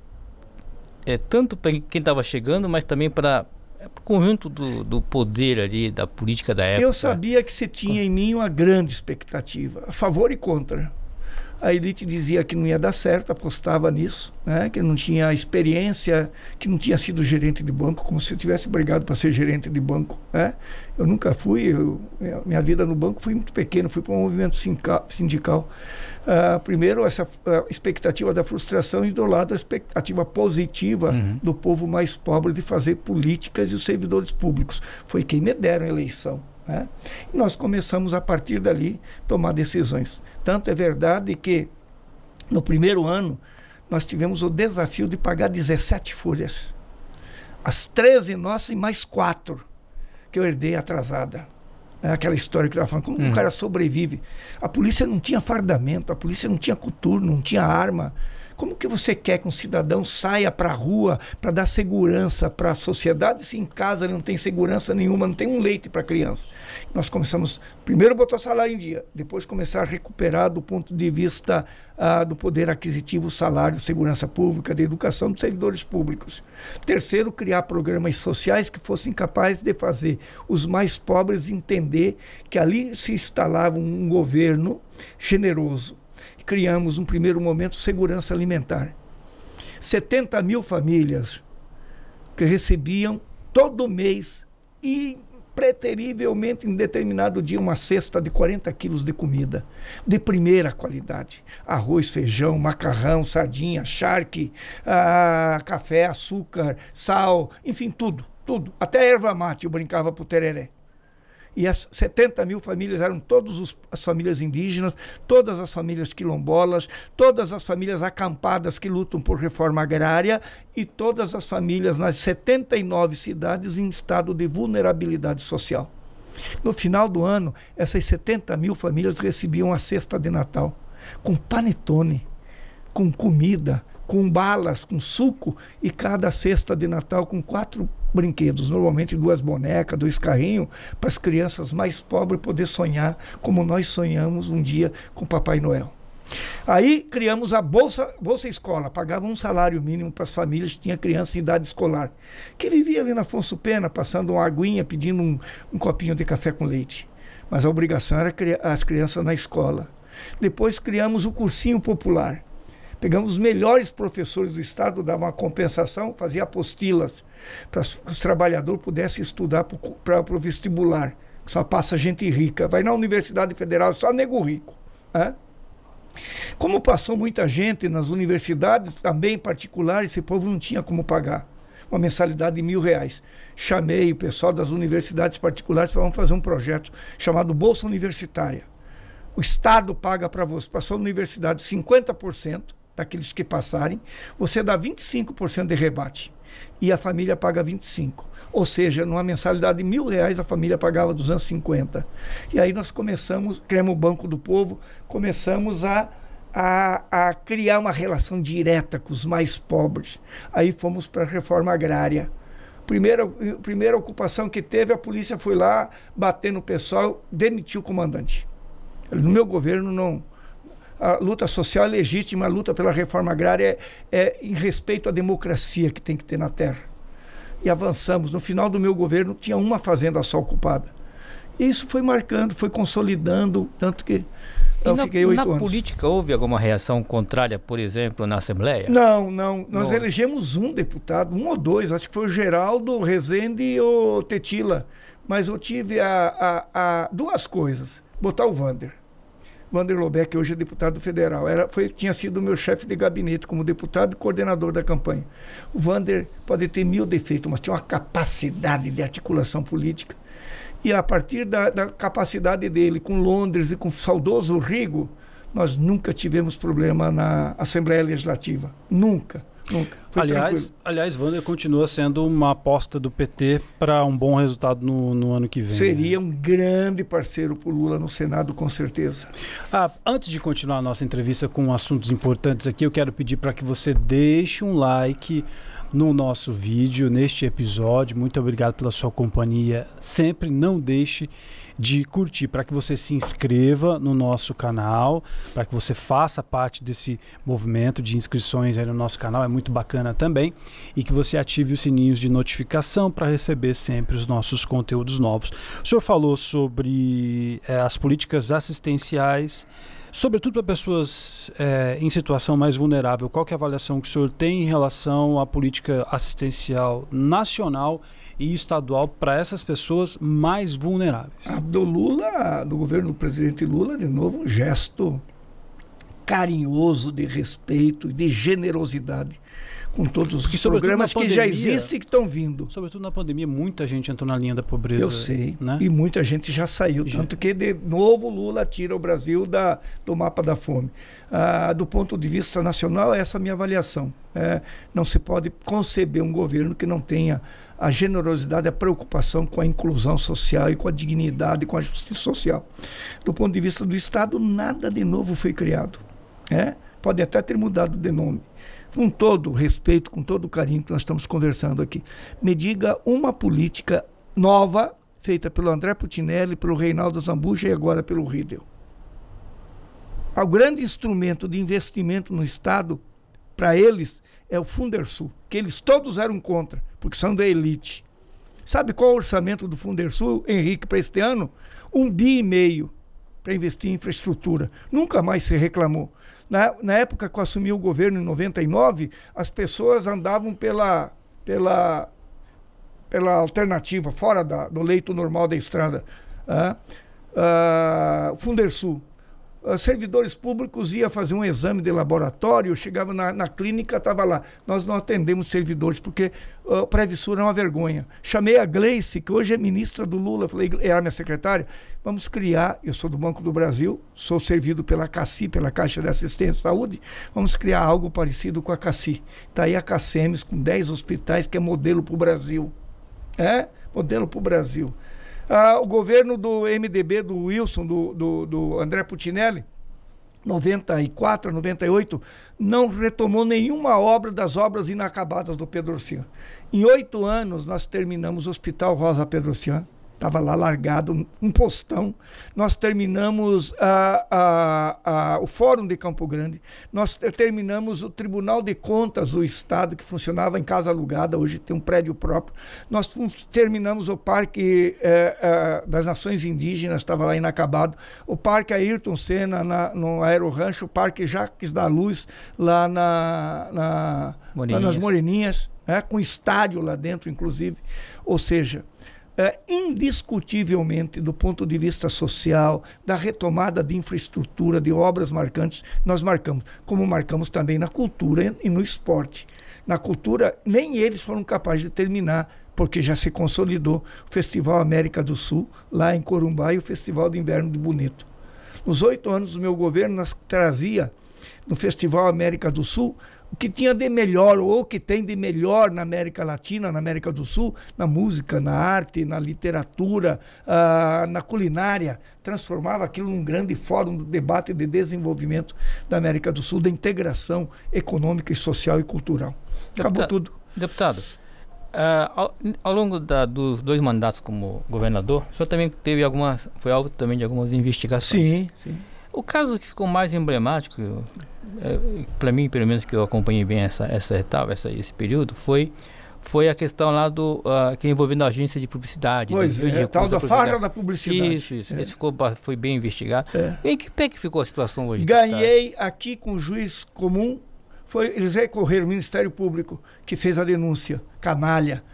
tanto para quem estava chegando, mas também para o conjunto do poder ali, da política da época? Eu sabia que você tinha em mim uma grande expectativa, a favor e contra. A elite dizia que não ia dar certo, apostava nisso, né? Que não tinha experiência, que não tinha sido gerente de banco, como se eu tivesse brigado para ser gerente de banco, né? Eu nunca fui, minha vida no banco foi muito pequena, fui para um movimento sindical. Primeiro, essa expectativa da frustração, e do lado a expectativa positiva do povo mais pobre de fazer políticas e os servidores públicos. Foi quem me deram a eleição. Né? E nós começamos a partir dali tomar decisões. Tanto é verdade que no primeiro ano nós tivemos o desafio de pagar 17 folhas. As 13 nossas e mais 4 que eu herdei atrasada. É aquela história que eu estava falando, como o cara sobrevive. A polícia não tinha fardamento, a polícia não tinha coturno, não tinha arma. Como que você quer que um cidadão saia para a rua para dar segurança para a sociedade, se em casa ele não tem segurança nenhuma, não tem um leite para a criança? Nós começamos, primeiro botar o salário em dia, depois começar a recuperar do ponto de vista do poder aquisitivo, salário, segurança pública, de educação dos servidores públicos. Terceiro, criar programas sociais que fossem capazes de fazer os mais pobres entender que ali se instalava um governo generoso. Criamos, num primeiro momento, segurança alimentar. 70 mil famílias que recebiam todo mês e preterivelmente em determinado dia uma cesta de 40 quilos de comida de primeira qualidade, arroz, feijão, macarrão, sardinha, charque, café, açúcar, sal, enfim, tudo, até erva mate eu brincava pro tereré. E as 70 mil famílias eram todas as famílias indígenas, todas as famílias quilombolas, todas as famílias acampadas que lutam por reforma agrária e todas as famílias nas 79 cidades em estado de vulnerabilidade social. No final do ano, essas 70 mil famílias recebiam a cesta de Natal, com panetone, com comida, com balas, com suco, e cada cesta de Natal com 4 brinquedos, normalmente 2 bonecas, 2 carrinhos, para as crianças mais pobres poder sonhar como nós sonhamos um dia com Papai Noel. Aí criamos a Bolsa Escola, pagava um salário mínimo para as famílias que tinham criança em idade escolar, que vivia ali na Afonso Pena, passando uma aguinha, pedindo um copinho de café com leite. Mas a obrigação era as crianças na escola. Depois criamos o cursinho popular. Pegamos os melhores professores do estado, dava uma compensação, fazia apostilas para que os trabalhadores pudessem estudar para o vestibular. Só passa gente rica. Vai na Universidade Federal, só nego rico. Né? Como passou muita gente nas universidades, também particulares, esse povo não tinha como pagar uma mensalidade de R$1.000. Chamei o pessoal das universidades particulares para vamos fazer um projeto chamado Bolsa Universitária. O Estado paga para você, para a sua universidade, 50%. Daqueles que passarem, você dá 25% de rebate e a família paga 25%. Ou seja, numa mensalidade de R$1.000, a família pagava 250. E aí nós criamos o Banco do Povo, começamos a criar uma relação direta com os mais pobres. Aí fomos para a reforma agrária. Primeira ocupação que teve, a polícia foi lá, bater no pessoal, demitiu o comandante. No meu governo não... A luta social é legítima, a luta pela reforma agrária é em respeito à democracia que tem que ter na terra. E avançamos. No final do meu governo, tinha uma fazenda só ocupada. E isso foi marcando, foi consolidando, tanto que eu fiquei 8 anos. Na política houve alguma reação contrária, por exemplo, na Assembleia? Não. Nós elegemos um deputado, 1 ou 2, acho que foi o Geraldo, o Rezende e o Tetila. Mas eu tive 2 coisas. Botar o Wander Lobeck, que hoje é deputado federal, tinha sido meu chefe de gabinete como deputado e coordenador da campanha. O Wander pode ter 1000 defeitos, mas tinha uma capacidade de articulação política. E a partir da capacidade dele, com Londres e com o saudoso Rigo, nós nunca tivemos problema na Assembleia Legislativa. Nunca. Aliás, Wander continua sendo uma aposta do PT para um bom resultado no ano que vem. Seria um grande parceiro para o Lula no Senado, com certeza. Antes de continuar a nossa entrevista com assuntos importantes aqui, eu quero pedir para que você deixe um like no nosso vídeo, neste episódio. Muito obrigado pela sua companhia. Sempre não deixe de curtir, para que você se inscreva no nosso canal, para que você faça parte desse movimento de inscrições aí no nosso canal, é muito bacana também, e que você ative os sininhos de notificação para receber sempre os nossos conteúdos novos. O senhor falou sobre as políticas assistenciais, sobretudo para pessoas em situação mais vulnerável. Qual que é a avaliação que o senhor tem em relação à política assistencial nacional e estadual para essas pessoas mais vulneráveis? Do governo do presidente Lula, de novo, um gesto carinhoso, de respeito e de generosidade com todos os programas que já existem e que estão vindo. Sobretudo na pandemia, muita gente entrou na linha da pobreza. Eu sei, né? E muita gente já saiu, tanto que de novo Lula tira o Brasil do mapa da fome. Do ponto de vista nacional, essa é a minha avaliação. Não se pode conceber um governo que não tenha a generosidade, a preocupação com a inclusão social e com a dignidade, com a justiça social. Do ponto de vista do Estado, nada de novo foi criado. Pode até ter mudado de nome. Com todo o respeito, com todo o carinho que nós estamos conversando aqui, me diga uma política nova feita pelo André Putinelli, pelo Reinaldo Zambuja e agora pelo Riedel. O grande instrumento de investimento no Estado, para eles, é o Fundersul, que eles todos eram contra, porque são da elite. Sabe qual é o orçamento do Fundersul, Henrique, para este ano? 1,5 bi para investir em infraestrutura. Nunca mais se reclamou. Na época que eu assumi o governo, em 99, as pessoas andavam pela pela alternativa, fora do leito normal da estrada. Fundersul. Servidores públicos iam fazer um exame de laboratório, chegava na clínica, estava lá. Nós não atendemos servidores, porque a Previssura é uma vergonha. Chamei a Gleice, que hoje é ministra do Lula, falei, era minha secretária, vamos criar, eu sou do Banco do Brasil, sou servido pela CACI, pela Caixa de Assistência à Saúde, vamos criar algo parecido com a CACI. Está aí a CACEMES, com 10 hospitais, que é modelo para o Brasil. Modelo para o Brasil. O governo do MDB, do Wilson, do André Putinelli, 94 a 98, não retomou nenhuma obra das obras inacabadas do Pedrocian. Em 8 anos, nós terminamos o Hospital Rosa Pedrocian, estava lá largado, um postão. Nós terminamos o Fórum de Campo Grande, nós terminamos o Tribunal de Contas do Estado, que funcionava em casa alugada, hoje tem um prédio próprio. Nós terminamos o Parque das Nações Indígenas, estava lá inacabado. O Parque Ayrton Senna, no Aerorancho, o Parque Jacques da Luz, lá nas Moreninhas, com estádio lá dentro, inclusive. Ou seja, indiscutivelmente, do ponto de vista social, da retomada de infraestrutura, de obras marcantes, nós marcamos, como marcamos também na cultura e no esporte. Na cultura, nem eles foram capazes de terminar, porque já se consolidou o Festival América do Sul, lá em Corumbá, e o Festival de Inverno de Bonito. Nos 8 anos do meu governo, nós trazia no Festival América do Sul o que tinha de melhor, ou o que tem de melhor na América Latina, na América do Sul, na música, na arte, na literatura, na culinária. Transformava aquilo num grande fórum do debate de desenvolvimento da América do Sul, da integração econômica e social e cultural. Acabou tudo. Deputado, ao longo dos 2 mandatos como governador, o senhor também teve foi alvo também de algumas investigações. Sim. O caso que ficou mais emblemático, para mim, pelo menos, que eu acompanhei bem essa etapa, esse período, foi a questão lá que envolvendo a agência de publicidade. Pois é, tal da farra da publicidade. Isso. Esse foi bem investigado. Em que pé que ficou a situação hoje? Ganhei aqui com o juiz comum, eles recorreram, o Ministério Público, que fez a denúncia, canalha.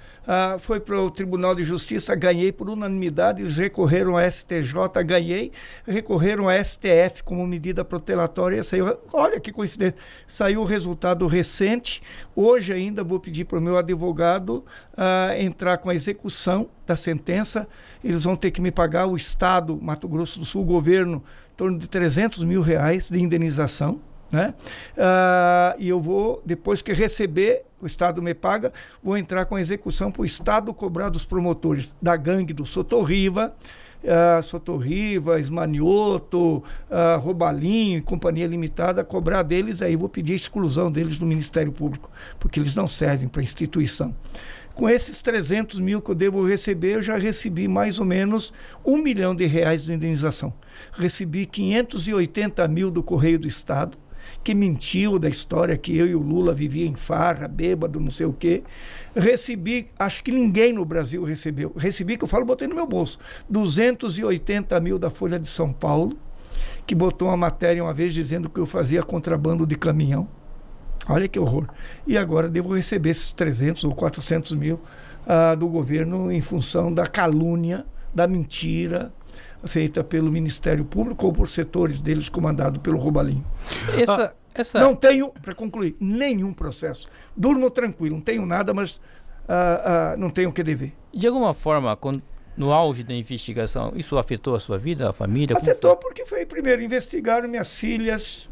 Foi para o Tribunal de Justiça, ganhei por unanimidade, eles recorreram ao STJ, ganhei, recorreram ao STF como medida protelatória, saiu, olha que coincidência, saiu o resultado recente. Hoje ainda vou pedir para o meu advogado entrar com a execução da sentença. Eles vão ter que me pagar, o Estado, Mato Grosso do Sul, o governo, em torno de R$300 mil de indenização. E eu vou, depois que receber, o Estado me paga, vou entrar com a execução para o Estado cobrar dos promotores da gangue do Sotorriva, Esmanioto, Robalinho e Companhia Limitada, cobrar deles, aí vou pedir a exclusão deles do Ministério Público, porque eles não servem para a instituição. Com esses 300 mil que eu devo receber, eu já recebi mais ou menos R$1 milhão de indenização. Recebi 580 mil do Correio do Estado, que mentiu da história que eu e o Lula vivia em farra, bêbado, não sei o quê. Recebi, acho que ninguém no Brasil recebeu. Recebi, que eu falo, botei no meu bolso, 280 mil da Folha de São Paulo, que botou uma matéria uma vez dizendo que eu fazia contrabando de caminhão. Olha que horror. E agora devo receber esses 300 ou 400 mil do governo em função da calúnia, da mentira feita pelo Ministério Público ou por setores deles comandado pelo Robalinho. Não tenho, para concluir, nenhum processo. Durmo tranquilo, não tenho nada, mas não tenho o que dever. De alguma forma, no auge da investigação, isso afetou a sua vida, a família? Afetou porque primeiro, investigaram minhas filhas,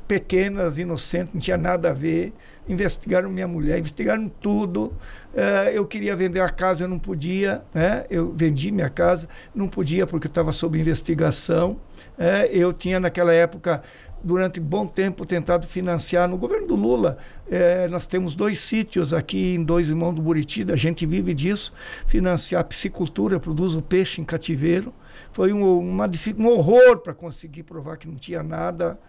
pequenas, inocentes, não tinha nada a ver. Investigaram minha mulher, investigaram tudo. Eu queria vender a casa, eu não podia. Eu vendi minha casa, não podia porque estava sob investigação. Eu tinha naquela época, durante bom tempo, tentado financiar no governo do Lula. Nós temos 2 sítios aqui em 2 Irmãos do Buriti, a gente vive disso, financiar a piscicultura, produz o peixe em cativeiro. Foi um horror para conseguir provar que não tinha nada,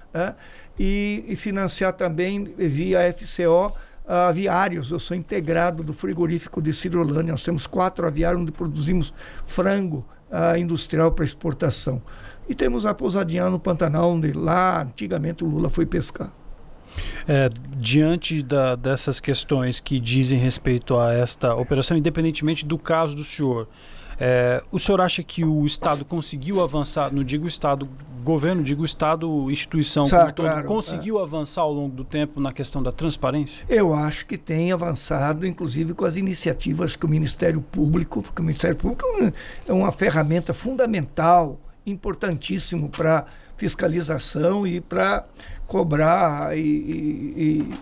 e financiar também via FCO aviários. Eu sou integrado do frigorífico de Cirolândia, nós temos 4 aviários onde produzimos frango industrial para exportação. E temos a pousadinha no Pantanal, onde lá antigamente o Lula foi pescar. Diante dessas questões que dizem respeito a esta operação, independentemente do caso do senhor, o senhor acha que o Estado conseguiu avançar, não digo Estado governo, digo Estado instituição, como todo, conseguiu avançar ao longo do tempo na questão da transparência? Eu acho que tem avançado, inclusive com as iniciativas que o Ministério Público, porque o Ministério Público é uma ferramenta fundamental, importantíssimo para fiscalização e para cobrar e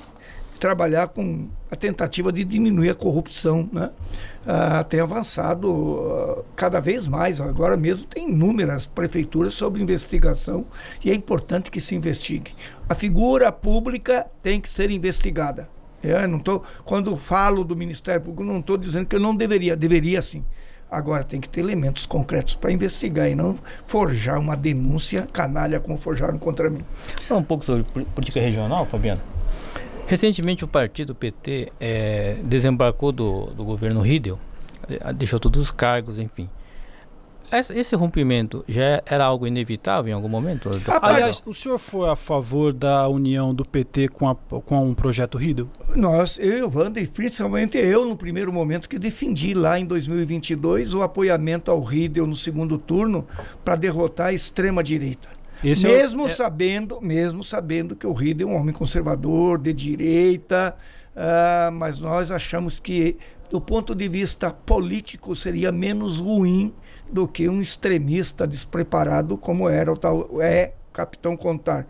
trabalhar com a tentativa de diminuir a corrupção, né? Tem avançado cada vez mais. Agora mesmo tem inúmeras prefeituras sobre investigação e é importante que se investigue. A figura pública tem que ser investigada. Quando falo do Ministério Público, não estou dizendo que eu não deveria sim. Agora tem que ter elementos concretos para investigar e não forjar uma denúncia canalha como forjaram contra mim. Fala um pouco sobre política regional, Fabiano. Recentemente o partido PT desembarcou do governo Riedel, deixou todos os cargos, enfim. Esse rompimento já era algo inevitável em algum momento? Aliás, o senhor foi a favor da união do PT com um projeto Riedel? Eu, Wander, principalmente eu, no primeiro momento, que defendi lá em 2022 o apoiamento ao Riedel no segundo turno para derrotar a extrema-direita. Mesmo sabendo que o Riedel é um homem conservador, de direita, mas nós achamos que, do ponto de vista político, seria menos ruim do que um extremista despreparado como era o Capitão Contar.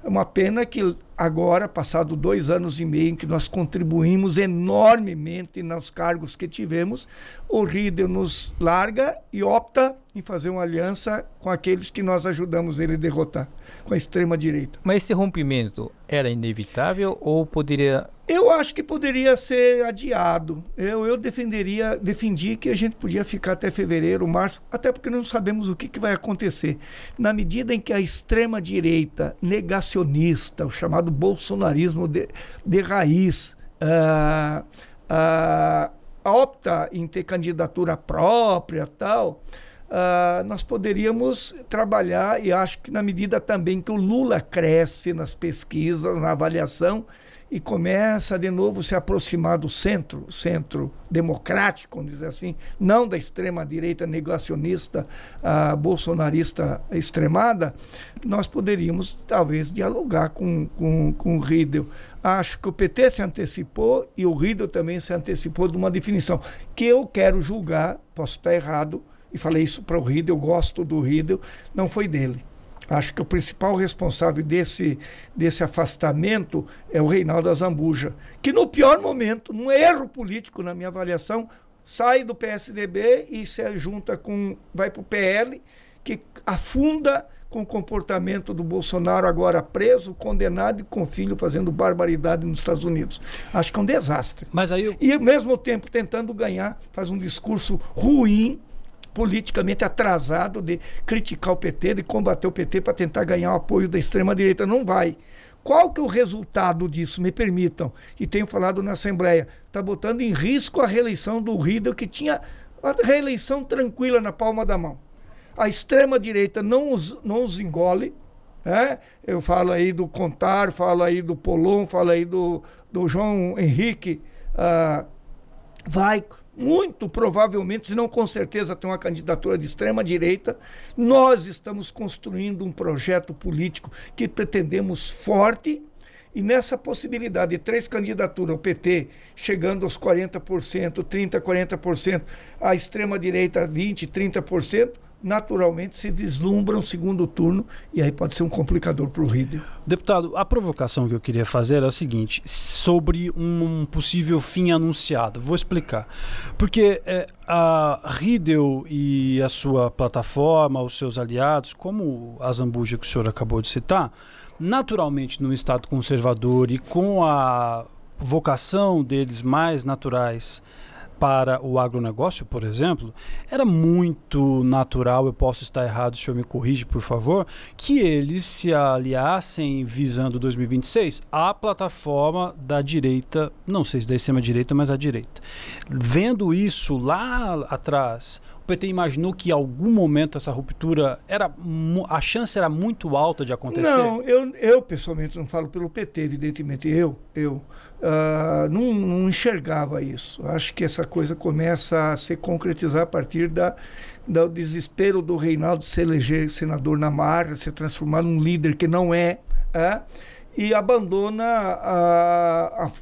É uma pena que agora, passado 2 anos e meio em que nós contribuímos enormemente nos cargos que tivemos, o Riedel nos larga e opta em fazer uma aliança com aqueles que nós ajudamos ele a derrotar, com a extrema-direita. Mas esse rompimento era inevitável ou poderia... Eu acho que poderia ser adiado. Eu defendi que a gente podia ficar até fevereiro, março, até porque não sabemos o que vai acontecer. Na medida em que a extrema-direita negacionista, o chamado bolsonarismo de raiz, opta em ter candidatura própria, tal, nós poderíamos trabalhar, e acho que na medida também que o Lula cresce nas pesquisas, na avaliação, e começa de novo a se aproximar do centro democrático, vamos dizer assim, não da extrema-direita negacionista, bolsonarista extremada, nós poderíamos talvez dialogar com o Riedel. Acho que o PT se antecipou e o Riedel também se antecipou de uma definição que eu quero julgar, posso estar errado, e falei isso para o Riedel, eu gosto do Riedel, não foi dele. Acho que o principal responsável desse afastamento é o Reinaldo Azambuja, que no pior momento, num erro político na minha avaliação, sai do PSDB e se junta vai para o PL, que afunda com o comportamento do Bolsonaro, agora preso, condenado e com filho fazendo barbaridade nos Estados Unidos. Acho que é um desastre. E ao mesmo tempo tentando ganhar, faz um discurso ruim, politicamente atrasado, de criticar o PT, de combater o PT para tentar ganhar o apoio da extrema-direita. Não vai. Qual que é o resultado disso? Me permitam. E tenho falado na Assembleia. Está botando em risco a reeleição do Riedel, que tinha uma reeleição tranquila na palma da mão. A extrema-direita não os engole. Eu falo aí do Contar, falo aí do Polon, falo aí do João Henrique. Vai... muito provavelmente, se não com certeza, tem uma candidatura de extrema-direita. Nós estamos construindo um projeto político que pretendemos forte, e nessa possibilidade de 3 candidaturas, o PT chegando aos 40%, 30%, 40%, a extrema-direita 20%, 30%, naturalmente se vislumbra um segundo turno, e aí pode ser um complicador para o Riedel. Deputado, a provocação que eu queria fazer é a seguinte, sobre um possível fim anunciado. Vou explicar. Porque a Riedel e a sua plataforma, os seus aliados, como a Azambuja que o senhor acabou de citar, naturalmente no Estado conservador e com a vocação deles mais naturais para o agronegócio, por exemplo, era muito natural, eu posso estar errado, o senhor me corrige, por favor, que eles se aliassem visando 2026 à plataforma da direita, não sei se da extrema-direita, mas da direita. Vendo isso lá atrás, PT imaginou que em algum momento essa ruptura a chance era muito alta de acontecer? Não, eu pessoalmente não falo pelo PT, evidentemente, eu não enxergava isso. Acho que essa coisa começa a se concretizar a partir do desespero do Reinaldo se eleger senador na marra, se transformar num líder que não e abandona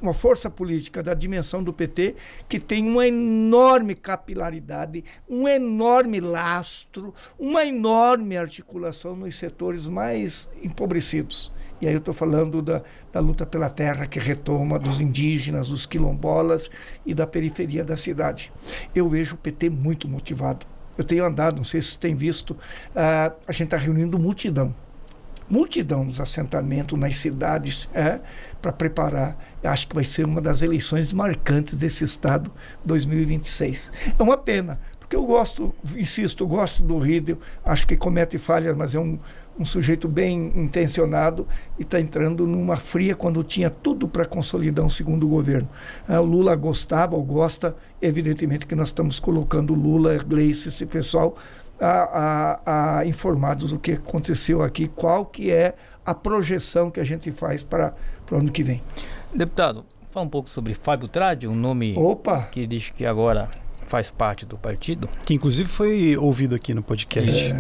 uma força política da dimensão do PT, que tem uma enorme capilaridade, um enorme lastro, uma enorme articulação nos setores mais empobrecidos. E aí eu estou falando da luta pela terra que retoma, dos indígenas, dos quilombolas e da periferia da cidade. Eu vejo o PT muito motivado. Eu tenho andado, não sei se você tem visto, a gente está reunindo multidão nos assentamentos, nas cidades, para preparar. Eu acho que vai ser uma das eleições marcantes desse estado 2026. É uma pena, porque eu gosto do Riedel, acho que comete falhas, mas é um sujeito bem intencionado e está entrando numa fria quando tinha tudo para consolidar um segundo governo. O Lula gostava ou gosta, evidentemente que nós estamos colocando Lula, Gleice, esse pessoal informados do que aconteceu aqui, qual que é a projeção que a gente faz para o ano que vem. Deputado, fala um pouco sobre Fábio Tradi, um nome que diz que agora faz parte do partido. Que inclusive foi ouvido aqui no podcast.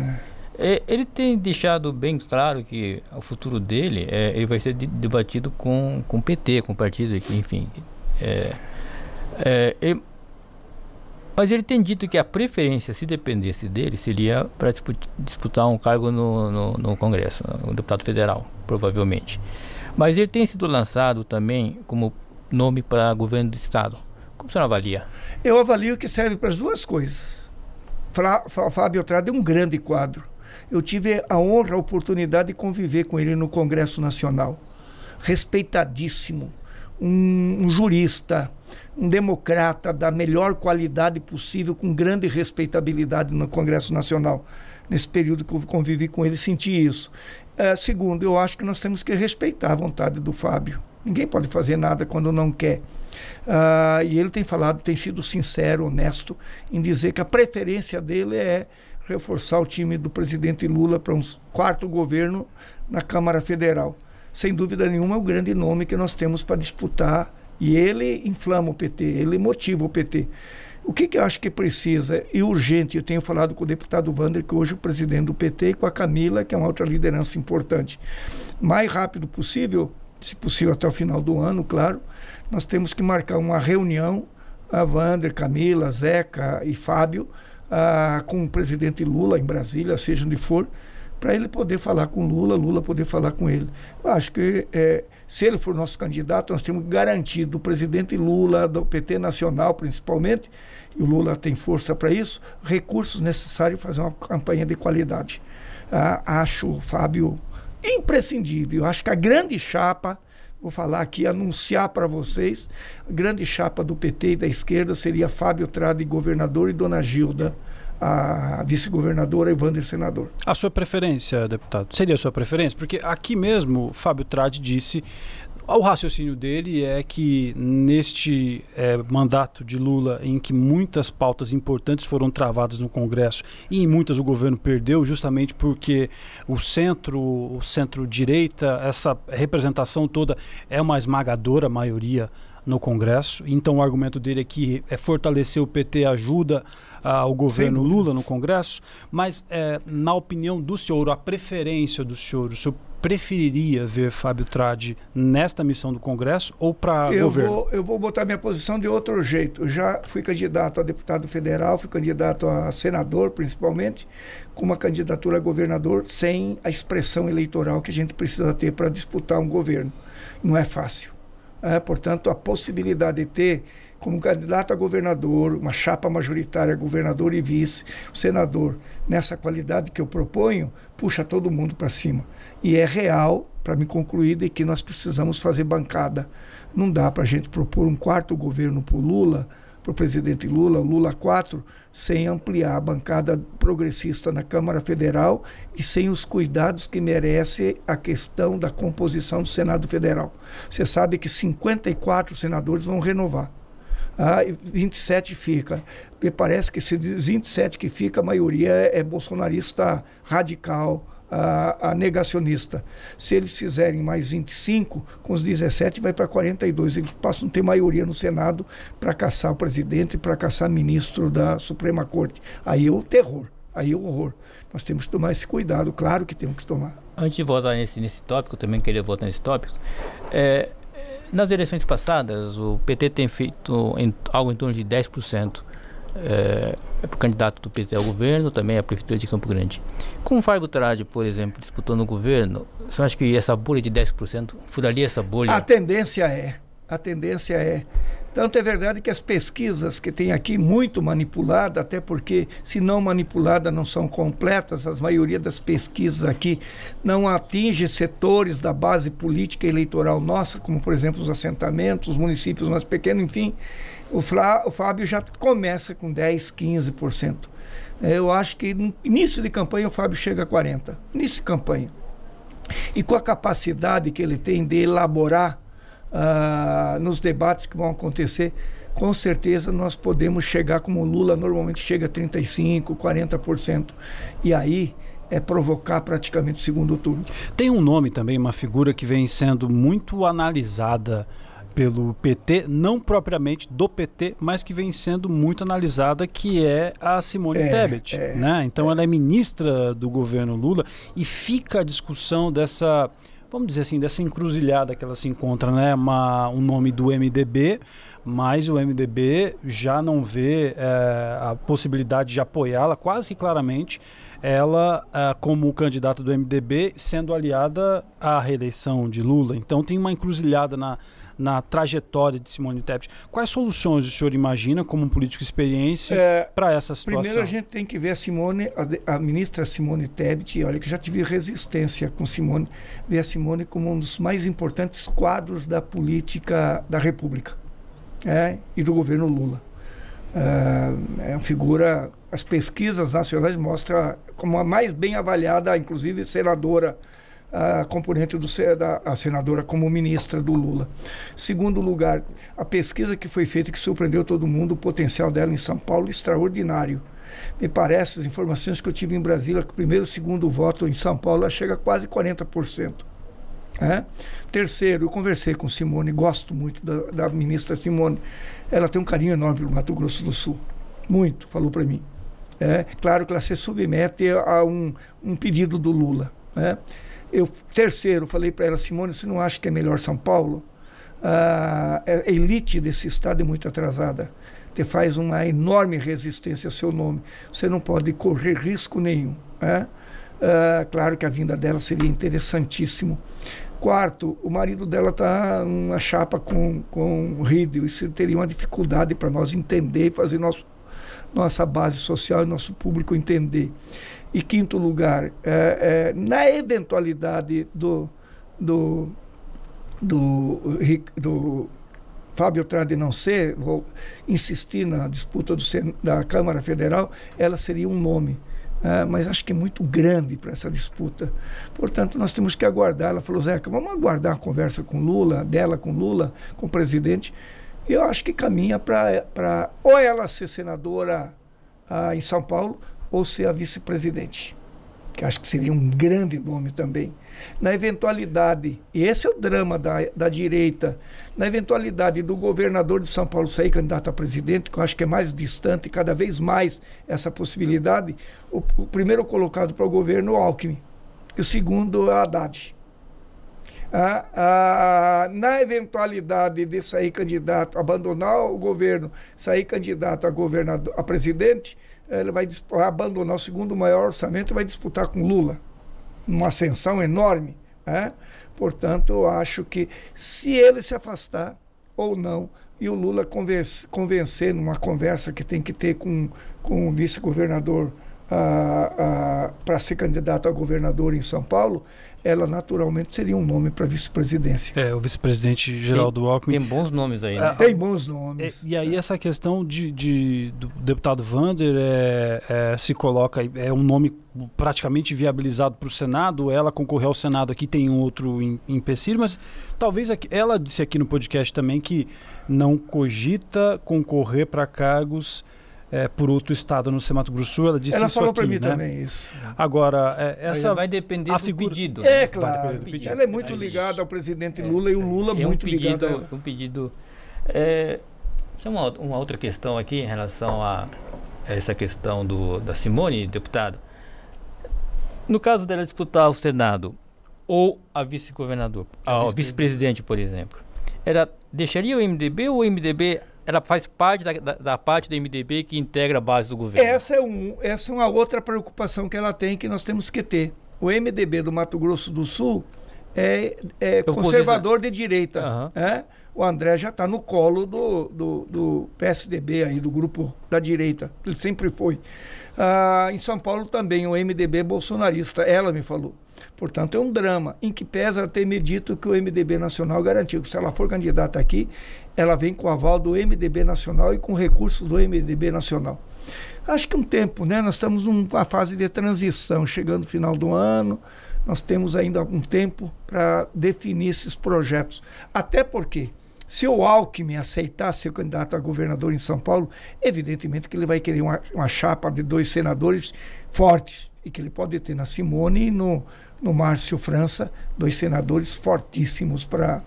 Ele tem deixado bem claro que o futuro dele ele vai ser debatido com o PT, com o partido, enfim. Mas ele tem dito que a preferência, se dependesse dele, seria para disputar um cargo no Congresso, um deputado federal, provavelmente. Mas ele tem sido lançado também como nome para governo do Estado. Como o senhor avalia? Eu avalio que serve para as duas coisas. Fábio Tradi é um grande quadro. Eu tive a honra, a oportunidade de conviver com ele no Congresso Nacional. Respeitadíssimo, um jurista, um democrata da melhor qualidade possível, com grande respeitabilidade no Congresso Nacional. Nesse período que eu convivi com ele, senti isso. Segundo, eu acho que nós temos que respeitar a vontade do Fábio. Ninguém pode fazer nada quando não quer. E ele tem sido sincero, honesto, em dizer que a preferência dele é reforçar o time do presidente Lula para um quarto governo na Câmara Federal. Sem dúvida nenhuma, é o grande nome que nós temos para disputar. E ele inflama o PT, ele motiva o PT. O que eu acho que precisa e urgente, eu tenho falado com o deputado Wander, que hoje é o presidente do PT, e com a Camila, que é uma outra liderança importante. Mais rápido possível, se possível até o final do ano, claro, nós temos que marcar uma reunião, a Wander, Camila, Zeca e Fábio, com o presidente Lula em Brasília, seja onde for, para ele poder falar com Lula, Lula poder falar com ele. Eu acho que se ele for nosso candidato, nós temos que garantir do presidente Lula, do PT nacional principalmente, e o Lula tem força para isso, recursos necessários para fazer uma campanha de qualidade. Acho o Fábio imprescindível. Acho que a grande chapa, vou falar aqui, anunciar para vocês, a grande chapa do PT e da esquerda seria Fábio Tradi, governador, e Dona Gilda, a vice-governadora, e Wander, senador. A sua preferência, deputado? Seria a sua preferência? Porque aqui mesmo, Fábio Tradi disse, o raciocínio dele é que neste mandato de Lula, em que muitas pautas importantes foram travadas no Congresso e em muitas o governo perdeu, justamente porque o centro-direita, essa representação toda é uma esmagadora maioria no Congresso. Então o argumento dele é que fortalecer o PT ajuda o governo Lula no Congresso, mas na opinião do senhor, a preferência do senhor, o senhor preferiria ver Fábio Tradi nesta missão do Congresso ou para governo? Eu vou botar minha posição de outro jeito. Eu já fui candidato a deputado federal, fui candidato a senador, principalmente, com uma candidatura a governador sem a expressão eleitoral que a gente precisa ter para disputar um governo. Não é fácil. Portanto, a possibilidade de ter como candidato a governador, uma chapa majoritária, governador e vice, senador, nessa qualidade que eu proponho, puxa todo mundo para cima. E é real, para me concluir, de que nós precisamos fazer bancada. Não dá para a gente propor um quarto governo para o Lula, para o presidente Lula, o Lula 4, sem ampliar a bancada progressista na Câmara Federal e sem os cuidados que merece a questão da composição do Senado Federal. Você sabe que 54 senadores vão renovar. e 27 fica. Me parece que esses 27 que fica, a maioria é bolsonarista radical, negacionista. Se eles fizerem mais 25, com os 17 vai para 42. Eles passam a ter maioria no Senado para caçar o presidente e para caçar ministro da Suprema Corte. Aí é o terror, aí é o horror. Nós temos que tomar esse cuidado, claro que temos que tomar. Antes de voltar nesse tópico, também queria voltar nesse tópico, nas eleições passadas, o PT tem feito algo em torno de 10%. Para o candidato do PT ao governo, também a prefeitura de Campo Grande. Com o Fábio Tradi, por exemplo, disputando o governo, você acha que essa bolha de 10% furaria essa bolha? A tendência é. Tanto é verdade que as pesquisas que tem aqui, muito manipulada, até porque, se não manipulada, não são completas, a maioria das pesquisas aqui não atinge setores da base política eleitoral nossa, como, por exemplo, os assentamentos, os municípios mais pequenos, enfim. O Fábio já começa com 10%, 15%. Eu acho que no início de campanha o Fábio chega a 40%. Início de campanha. E com a capacidade que ele tem de elaborar nos debates que vão acontecer, com certeza nós podemos chegar como o Lula normalmente chega a 35%, 40%. E aí é provocar praticamente o segundo turno. Tem um nome também, uma figura que vem sendo muito analisada pelo PT, não propriamente do PT, mas que vem sendo muito analisada, que é a Simone Tebet, né? Então ela é ministra do governo Lula e fica a discussão dessa, vamos dizer assim, dessa encruzilhada que ela se encontra, né? Um nome do MDB, mas o MDB já não vê a possibilidade de apoiá-la quase que claramente, ela como candidata do MDB sendo aliada à reeleição de Lula. Então tem uma encruzilhada na trajetória de Simone Tebet. Quais soluções o senhor imagina como um político de experiência para essa situação? Primeiro a gente tem que ver a ministra Simone Tebet, olha que já tive resistência com Simone, ver a Simone como um dos mais importantes quadros da política da República e do governo Lula. É uma figura, as pesquisas nacionais mostram como a mais bem avaliada, inclusive senadora, a componente a senadora como ministra do Lula. Segundo lugar, a pesquisa que foi feita, que surpreendeu todo mundo, o potencial dela em São Paulo, extraordinário. Me parece, as informações que eu tive em Brasília, que o primeiro e segundo voto em São Paulo, ela chega a quase 40%. Terceiro, eu conversei com Simone, gosto muito da ministra Simone. Ela tem um carinho enorme pelo Mato Grosso do Sul. Muito, falou para mim. Claro que ela se submete a um pedido do Lula. Terceiro, falei para ela, Simone, você não acha que é melhor São Paulo? A elite desse estado é muito atrasada. Você faz uma enorme resistência ao seu nome. Você não pode correr risco nenhum. Claro que a vinda dela seria interessantíssimo. Quarto, o marido dela está numa chapa com o Riedel. Isso teria uma dificuldade para nós entender e fazer nossa base social e nosso público entender. E quinto lugar, na eventualidade do Fábio Tradi não ser, vou insistir na disputa da Câmara Federal, ela seria um nome. Mas acho que é muito grande para essa disputa. Portanto, nós temos que aguardar. Ela falou, Zeca, vamos aguardar a conversa com Lula, dela com Lula, com o presidente. Eu acho que caminha para ou ela ser senadora em São Paulo, ou ser a vice-presidente, que acho que seria um grande nome também. Na eventualidade, e esse é o drama da direita, na eventualidade do governador de São Paulo sair candidato a presidente, que eu acho que é mais distante, cada vez mais essa possibilidade, o primeiro colocado para o governo é o Alckmin, e o segundo é o Haddad. Na eventualidade de sair candidato, abandonar o governo, sair candidato a presidente, ele vai abandonar o segundo maior orçamento e vai disputar com Lula. Uma ascensão enorme. Portanto, eu acho que se ele se afastar ou não, e o Lula convencer numa conversa que tem que ter com o vice-governador para ser candidata a governador em São Paulo, ela naturalmente seria um nome para vice-presidência. O vice-presidente Geraldo Alckmin. Tem bons nomes aí, né? Tem bons nomes. E aí essa questão do deputado Vander se coloca, é um nome praticamente viabilizado para o Senado, ela concorreu ao Senado, aqui tem um outro empecilho, mas talvez ela disse aqui no podcast também que não cogita concorrer para cargos por outro estado no Mato Grosso do Sul. Ela disse ela isso falou aqui, para mim né? também isso. Agora, essa vai depender do pedido. Claro. Ela é muito ligada ao presidente Lula e o Lula muito ligado a ela. Um pedido. Tem uma outra questão aqui em relação a essa questão da Simone, deputado. No caso dela disputar o Senado ou a vice-governador, a vice-presidente, por exemplo, ela deixaria o MDB ou o MDB... Ela faz parte da parte do MDB que integra a base do governo? Essa é uma outra preocupação que ela tem, que nós temos que ter. O MDB do Mato Grosso do Sul é conservador de direita. O André já está no colo do PSDB, aí, do grupo da direita. Ele sempre foi. Em São Paulo também, o MDB é bolsonarista. Ela me falou. Portanto, é um drama, em que pesa ela ter me dito que o MDB Nacional garantiu que se ela for candidata aqui, ela vem com o aval do MDB Nacional e com recurso do MDB Nacional. Acho que um tempo, né? Nós estamos numa fase de transição, chegando no final do ano, nós temos ainda algum tempo para definir esses projetos. Até porque, se o Alckmin aceitar ser candidato a governador em São Paulo, evidentemente que ele vai querer uma chapa de 2 senadores fortes, e que ele pode ter na Simone e no Márcio França, 2 senadores fortíssimos para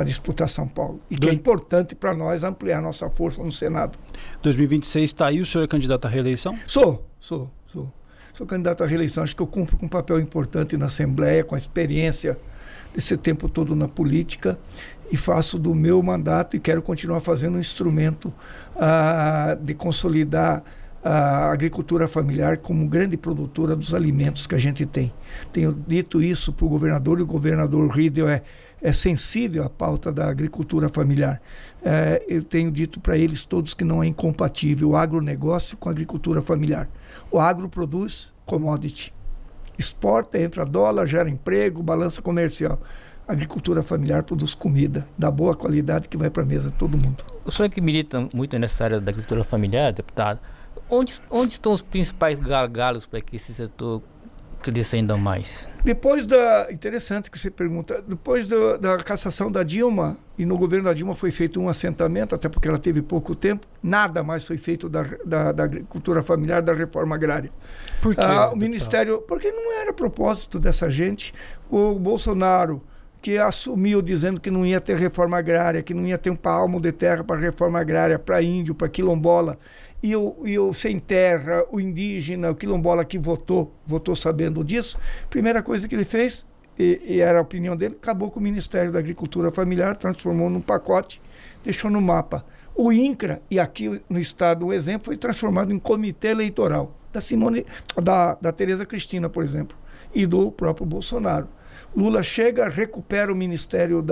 disputar São Paulo. E que é importante para nós ampliar nossa força no Senado. 2026 está aí, o senhor é candidato à reeleição? Sou candidato à reeleição. Acho que eu cumpro com um papel importante na Assembleia, com a experiência desse tempo todo na política, e faço do meu mandato e quero continuar fazendo um instrumento de consolidar a agricultura familiar como grande produtora dos alimentos que a gente tem. Tenho dito isso para o governador, e o governador Riedel é sensível à pauta da agricultura familiar. Eu tenho dito para eles todos que não é incompatível o agronegócio com a agricultura familiar. O agro produz commodity, exporta, entra dólar, gera emprego, balança comercial. A agricultura familiar produz comida da boa qualidade que vai para a mesa de todo mundo. O senhor que milita muito nessa área da agricultura familiar, deputado, onde estão os principais gargalos para que esse setor cresça ainda mais? Interessante que você pergunta, depois da cassação da Dilma, e no governo da Dilma foi feito um assentamento, até porque ela teve pouco tempo, nada mais foi feito da agricultura familiar, da reforma agrária. Por quê? O Ministério, porque não era propósito dessa gente. O Bolsonaro, que assumiu dizendo que não ia ter reforma agrária, que não ia ter um palmo de terra para reforma agrária, para índio, para quilombola, e o sem terra, o indígena, o quilombola que votou sabendo disso, primeira coisa que ele fez, e era a opinião dele, acabou com o Ministério da Agricultura Familiar, transformou num pacote, deixou no mapa. O INCRA, e aqui no estado um exemplo, foi transformado em comitê eleitoral, da Tereza Cristina, por exemplo, e do próprio Bolsonaro. Lula chega, recupera o Ministério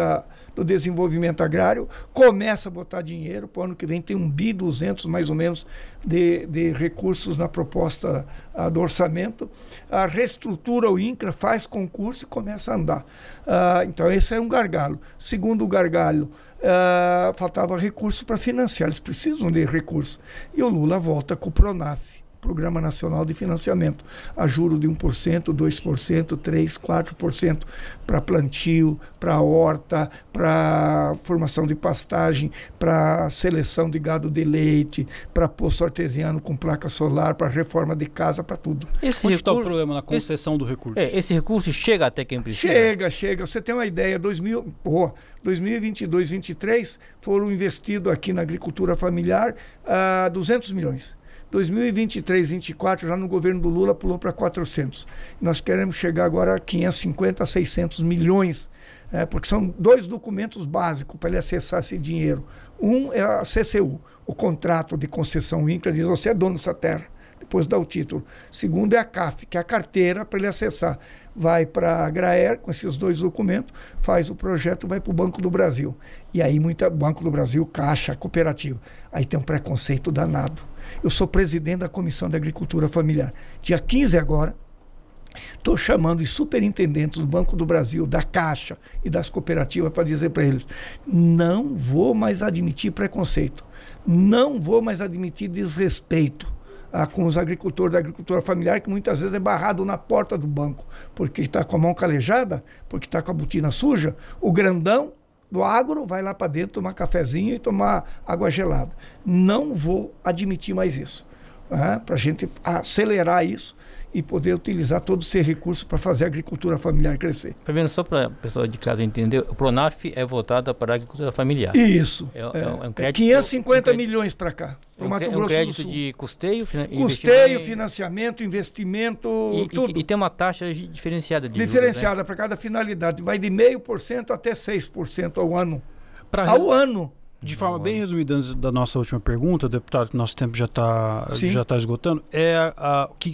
do Desenvolvimento Agrário, começa a botar dinheiro, para o ano que vem tem 1.2 bi mais ou menos de recursos na proposta do orçamento, reestrutura o INCRA, faz concurso e começa a andar. Então esse é um gargalo. Segundo gargalo, faltava recurso para financiar, eles precisam de recurso. E o Lula volta com o PRONAF, Programa Nacional de Financiamento, a juro de 1%, 2%, 3%, 4% para plantio, para horta, para formação de pastagem, para seleção de gado de leite, para poço artesiano com placa solar, para reforma de casa, para tudo. Onde está o problema na concessão do recurso? Esse recurso chega até quem precisa? Chega. Você tem uma ideia, 2022, 2023 foram investidos aqui na agricultura familiar 200 milhões. 2023, 2024, já no governo do Lula, pulou para 400. Nós queremos chegar agora a 550 a 600 milhões, porque são 2 documentos básicos para ele acessar esse dinheiro. Um é a CCU, o contrato de concessão INCRA, diz: você é dono dessa terra, depois dá o título. Segundo é a CAF, que é a carteira para ele acessar. Vai para a Agraer com esses 2 documentos, faz o projeto, vai para o Banco do Brasil. E aí, Banco do Brasil, Caixa, Cooperativa. Aí tem um preconceito danado. Eu sou presidente da Comissão de Agricultura Familiar. Dia 15 agora, estou chamando os superintendentes do Banco do Brasil, da Caixa e das cooperativas para dizer para eles: não vou mais admitir preconceito, não vou mais admitir desrespeito com os agricultores da agricultura familiar, que muitas vezes é barrado na porta do banco, porque está com a mão calejada, porque está com a botina suja. O grandão do agro vai lá para dentro tomar cafezinho e tomar água gelada. Não vou admitir mais isso. Para a gente acelerar isso e poder utilizar todo esse recurso para fazer a agricultura familiar crescer. Fabiano, só para a pessoa de casa entender, o Pronaf é voltado para a agricultura familiar. Isso. É um crédito, 550 milhões para cá, para o Mato Grosso do Sul. Crédito de custeio, financiamento, investimento, tudo. E tem uma taxa diferenciada de diferenciada, né? Para cada finalidade. Vai de 0,5% até 6% ao ano. Ao ano. De forma bem resumida, antes da nossa última pergunta, deputado, que nosso tempo já está esgotando,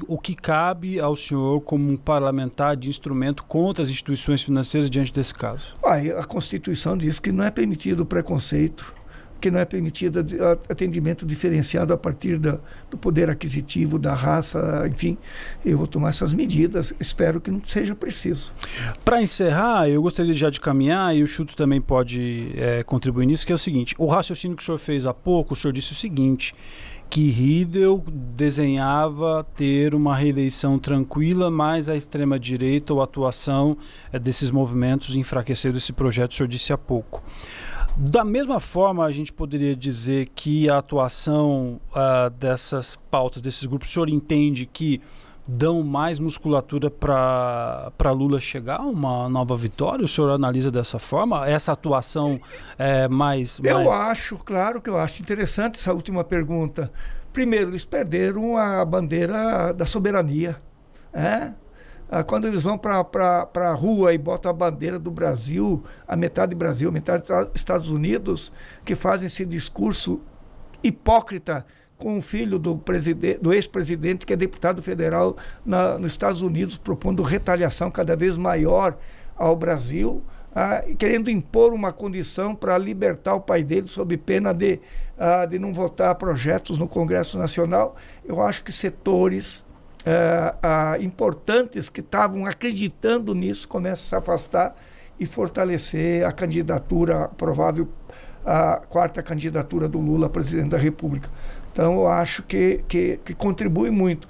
o que cabe ao senhor como um parlamentar de instrumento contra as instituições financeiras diante desse caso? A Constituição diz que não é permitido o preconceito, que não é permitido atendimento diferenciado a partir do poder aquisitivo, da raça, enfim. Eu vou tomar essas medidas, espero que não seja preciso. Para encerrar, eu gostaria já de caminhar, e o Chuto também pode contribuir nisso, que é o seguinte: o raciocínio que o senhor fez há pouco, o senhor disse o seguinte, que Riedel desenhava ter uma reeleição tranquila, mas a extrema-direita ou a atuação desses movimentos enfraqueceu esse projeto, o senhor disse há pouco. Da mesma forma, a gente poderia dizer que a atuação dessas pautas, desses grupos, o senhor entende que dão mais musculatura para Lula chegar a uma nova vitória? O senhor analisa dessa forma? Essa atuação Eu acho, claro que eu acho interessante essa última pergunta. Primeiro, eles perderam a bandeira da soberania, quando eles vão para a rua e botam a bandeira do Brasil, a metade Estados Unidos, que fazem esse discurso hipócrita com o filho do ex-presidente, que é deputado federal nos Estados Unidos, propondo retaliação cada vez maior ao Brasil, querendo impor uma condição para libertar o pai dele sob pena de não votar projetos no Congresso Nacional. Eu acho que setores importantes que estavam acreditando nisso começam a se afastar e fortalecer a candidatura, provável a 4ª candidatura do Lula a presidente da República. Então eu acho que contribui muito.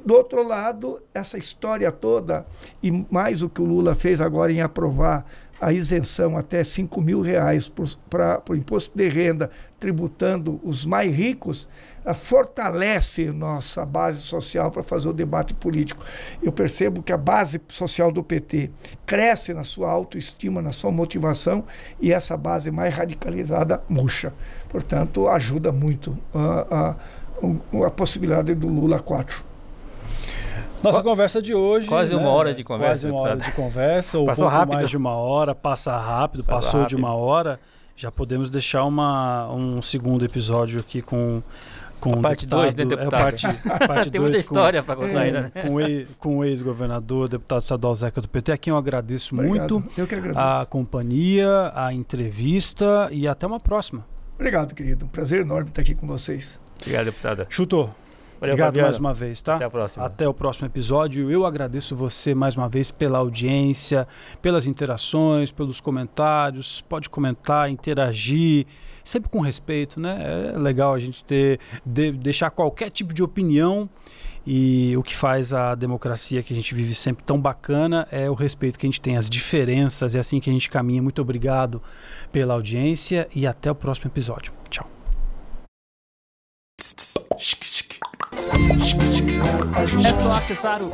Do outro lado, essa história toda, e mais o que o Lula fez agora em aprovar a isenção até R$5.000 para o imposto de renda, tributando os mais ricos, fortalece nossa base social para fazer o debate político. Eu percebo que a base social do PT cresce na sua autoestima, na sua motivação, e essa base mais radicalizada murcha. Portanto, ajuda muito a possibilidade do Lula 4. Nossa conversa de hoje... Quase uma hora de conversa, Quase uma hora de conversa, ou passou pouco rápido. mais de uma hora, passa rápido, passou de uma hora. Já podemos deixar um segundo episódio aqui com a parte 2, né, deputado? Parte Tem muita história para contar ainda, né? Com o ex-governador, deputado estadual Zeca do PT. Aqui eu agradeço muito Eu que agradeço. a companhia, a entrevista, e até uma próxima. Obrigado, querido. Um prazer enorme estar aqui com vocês. Obrigado, deputada. Chutou. Valeu, Obrigado Fabiano. mais uma vez, tá? Até a próxima. Até o próximo episódio. Eu agradeço você mais uma vez pela audiência, pelas interações, pelos comentários. Pode comentar, interagir, sempre com respeito, né? É legal a gente deixar qualquer tipo de opinião, e o que faz a democracia que a gente vive sempre tão bacana é o respeito que a gente tem, as diferenças, é assim que a gente caminha. Muito obrigado pela audiência e até o próximo episódio. Tchau. É só acessar o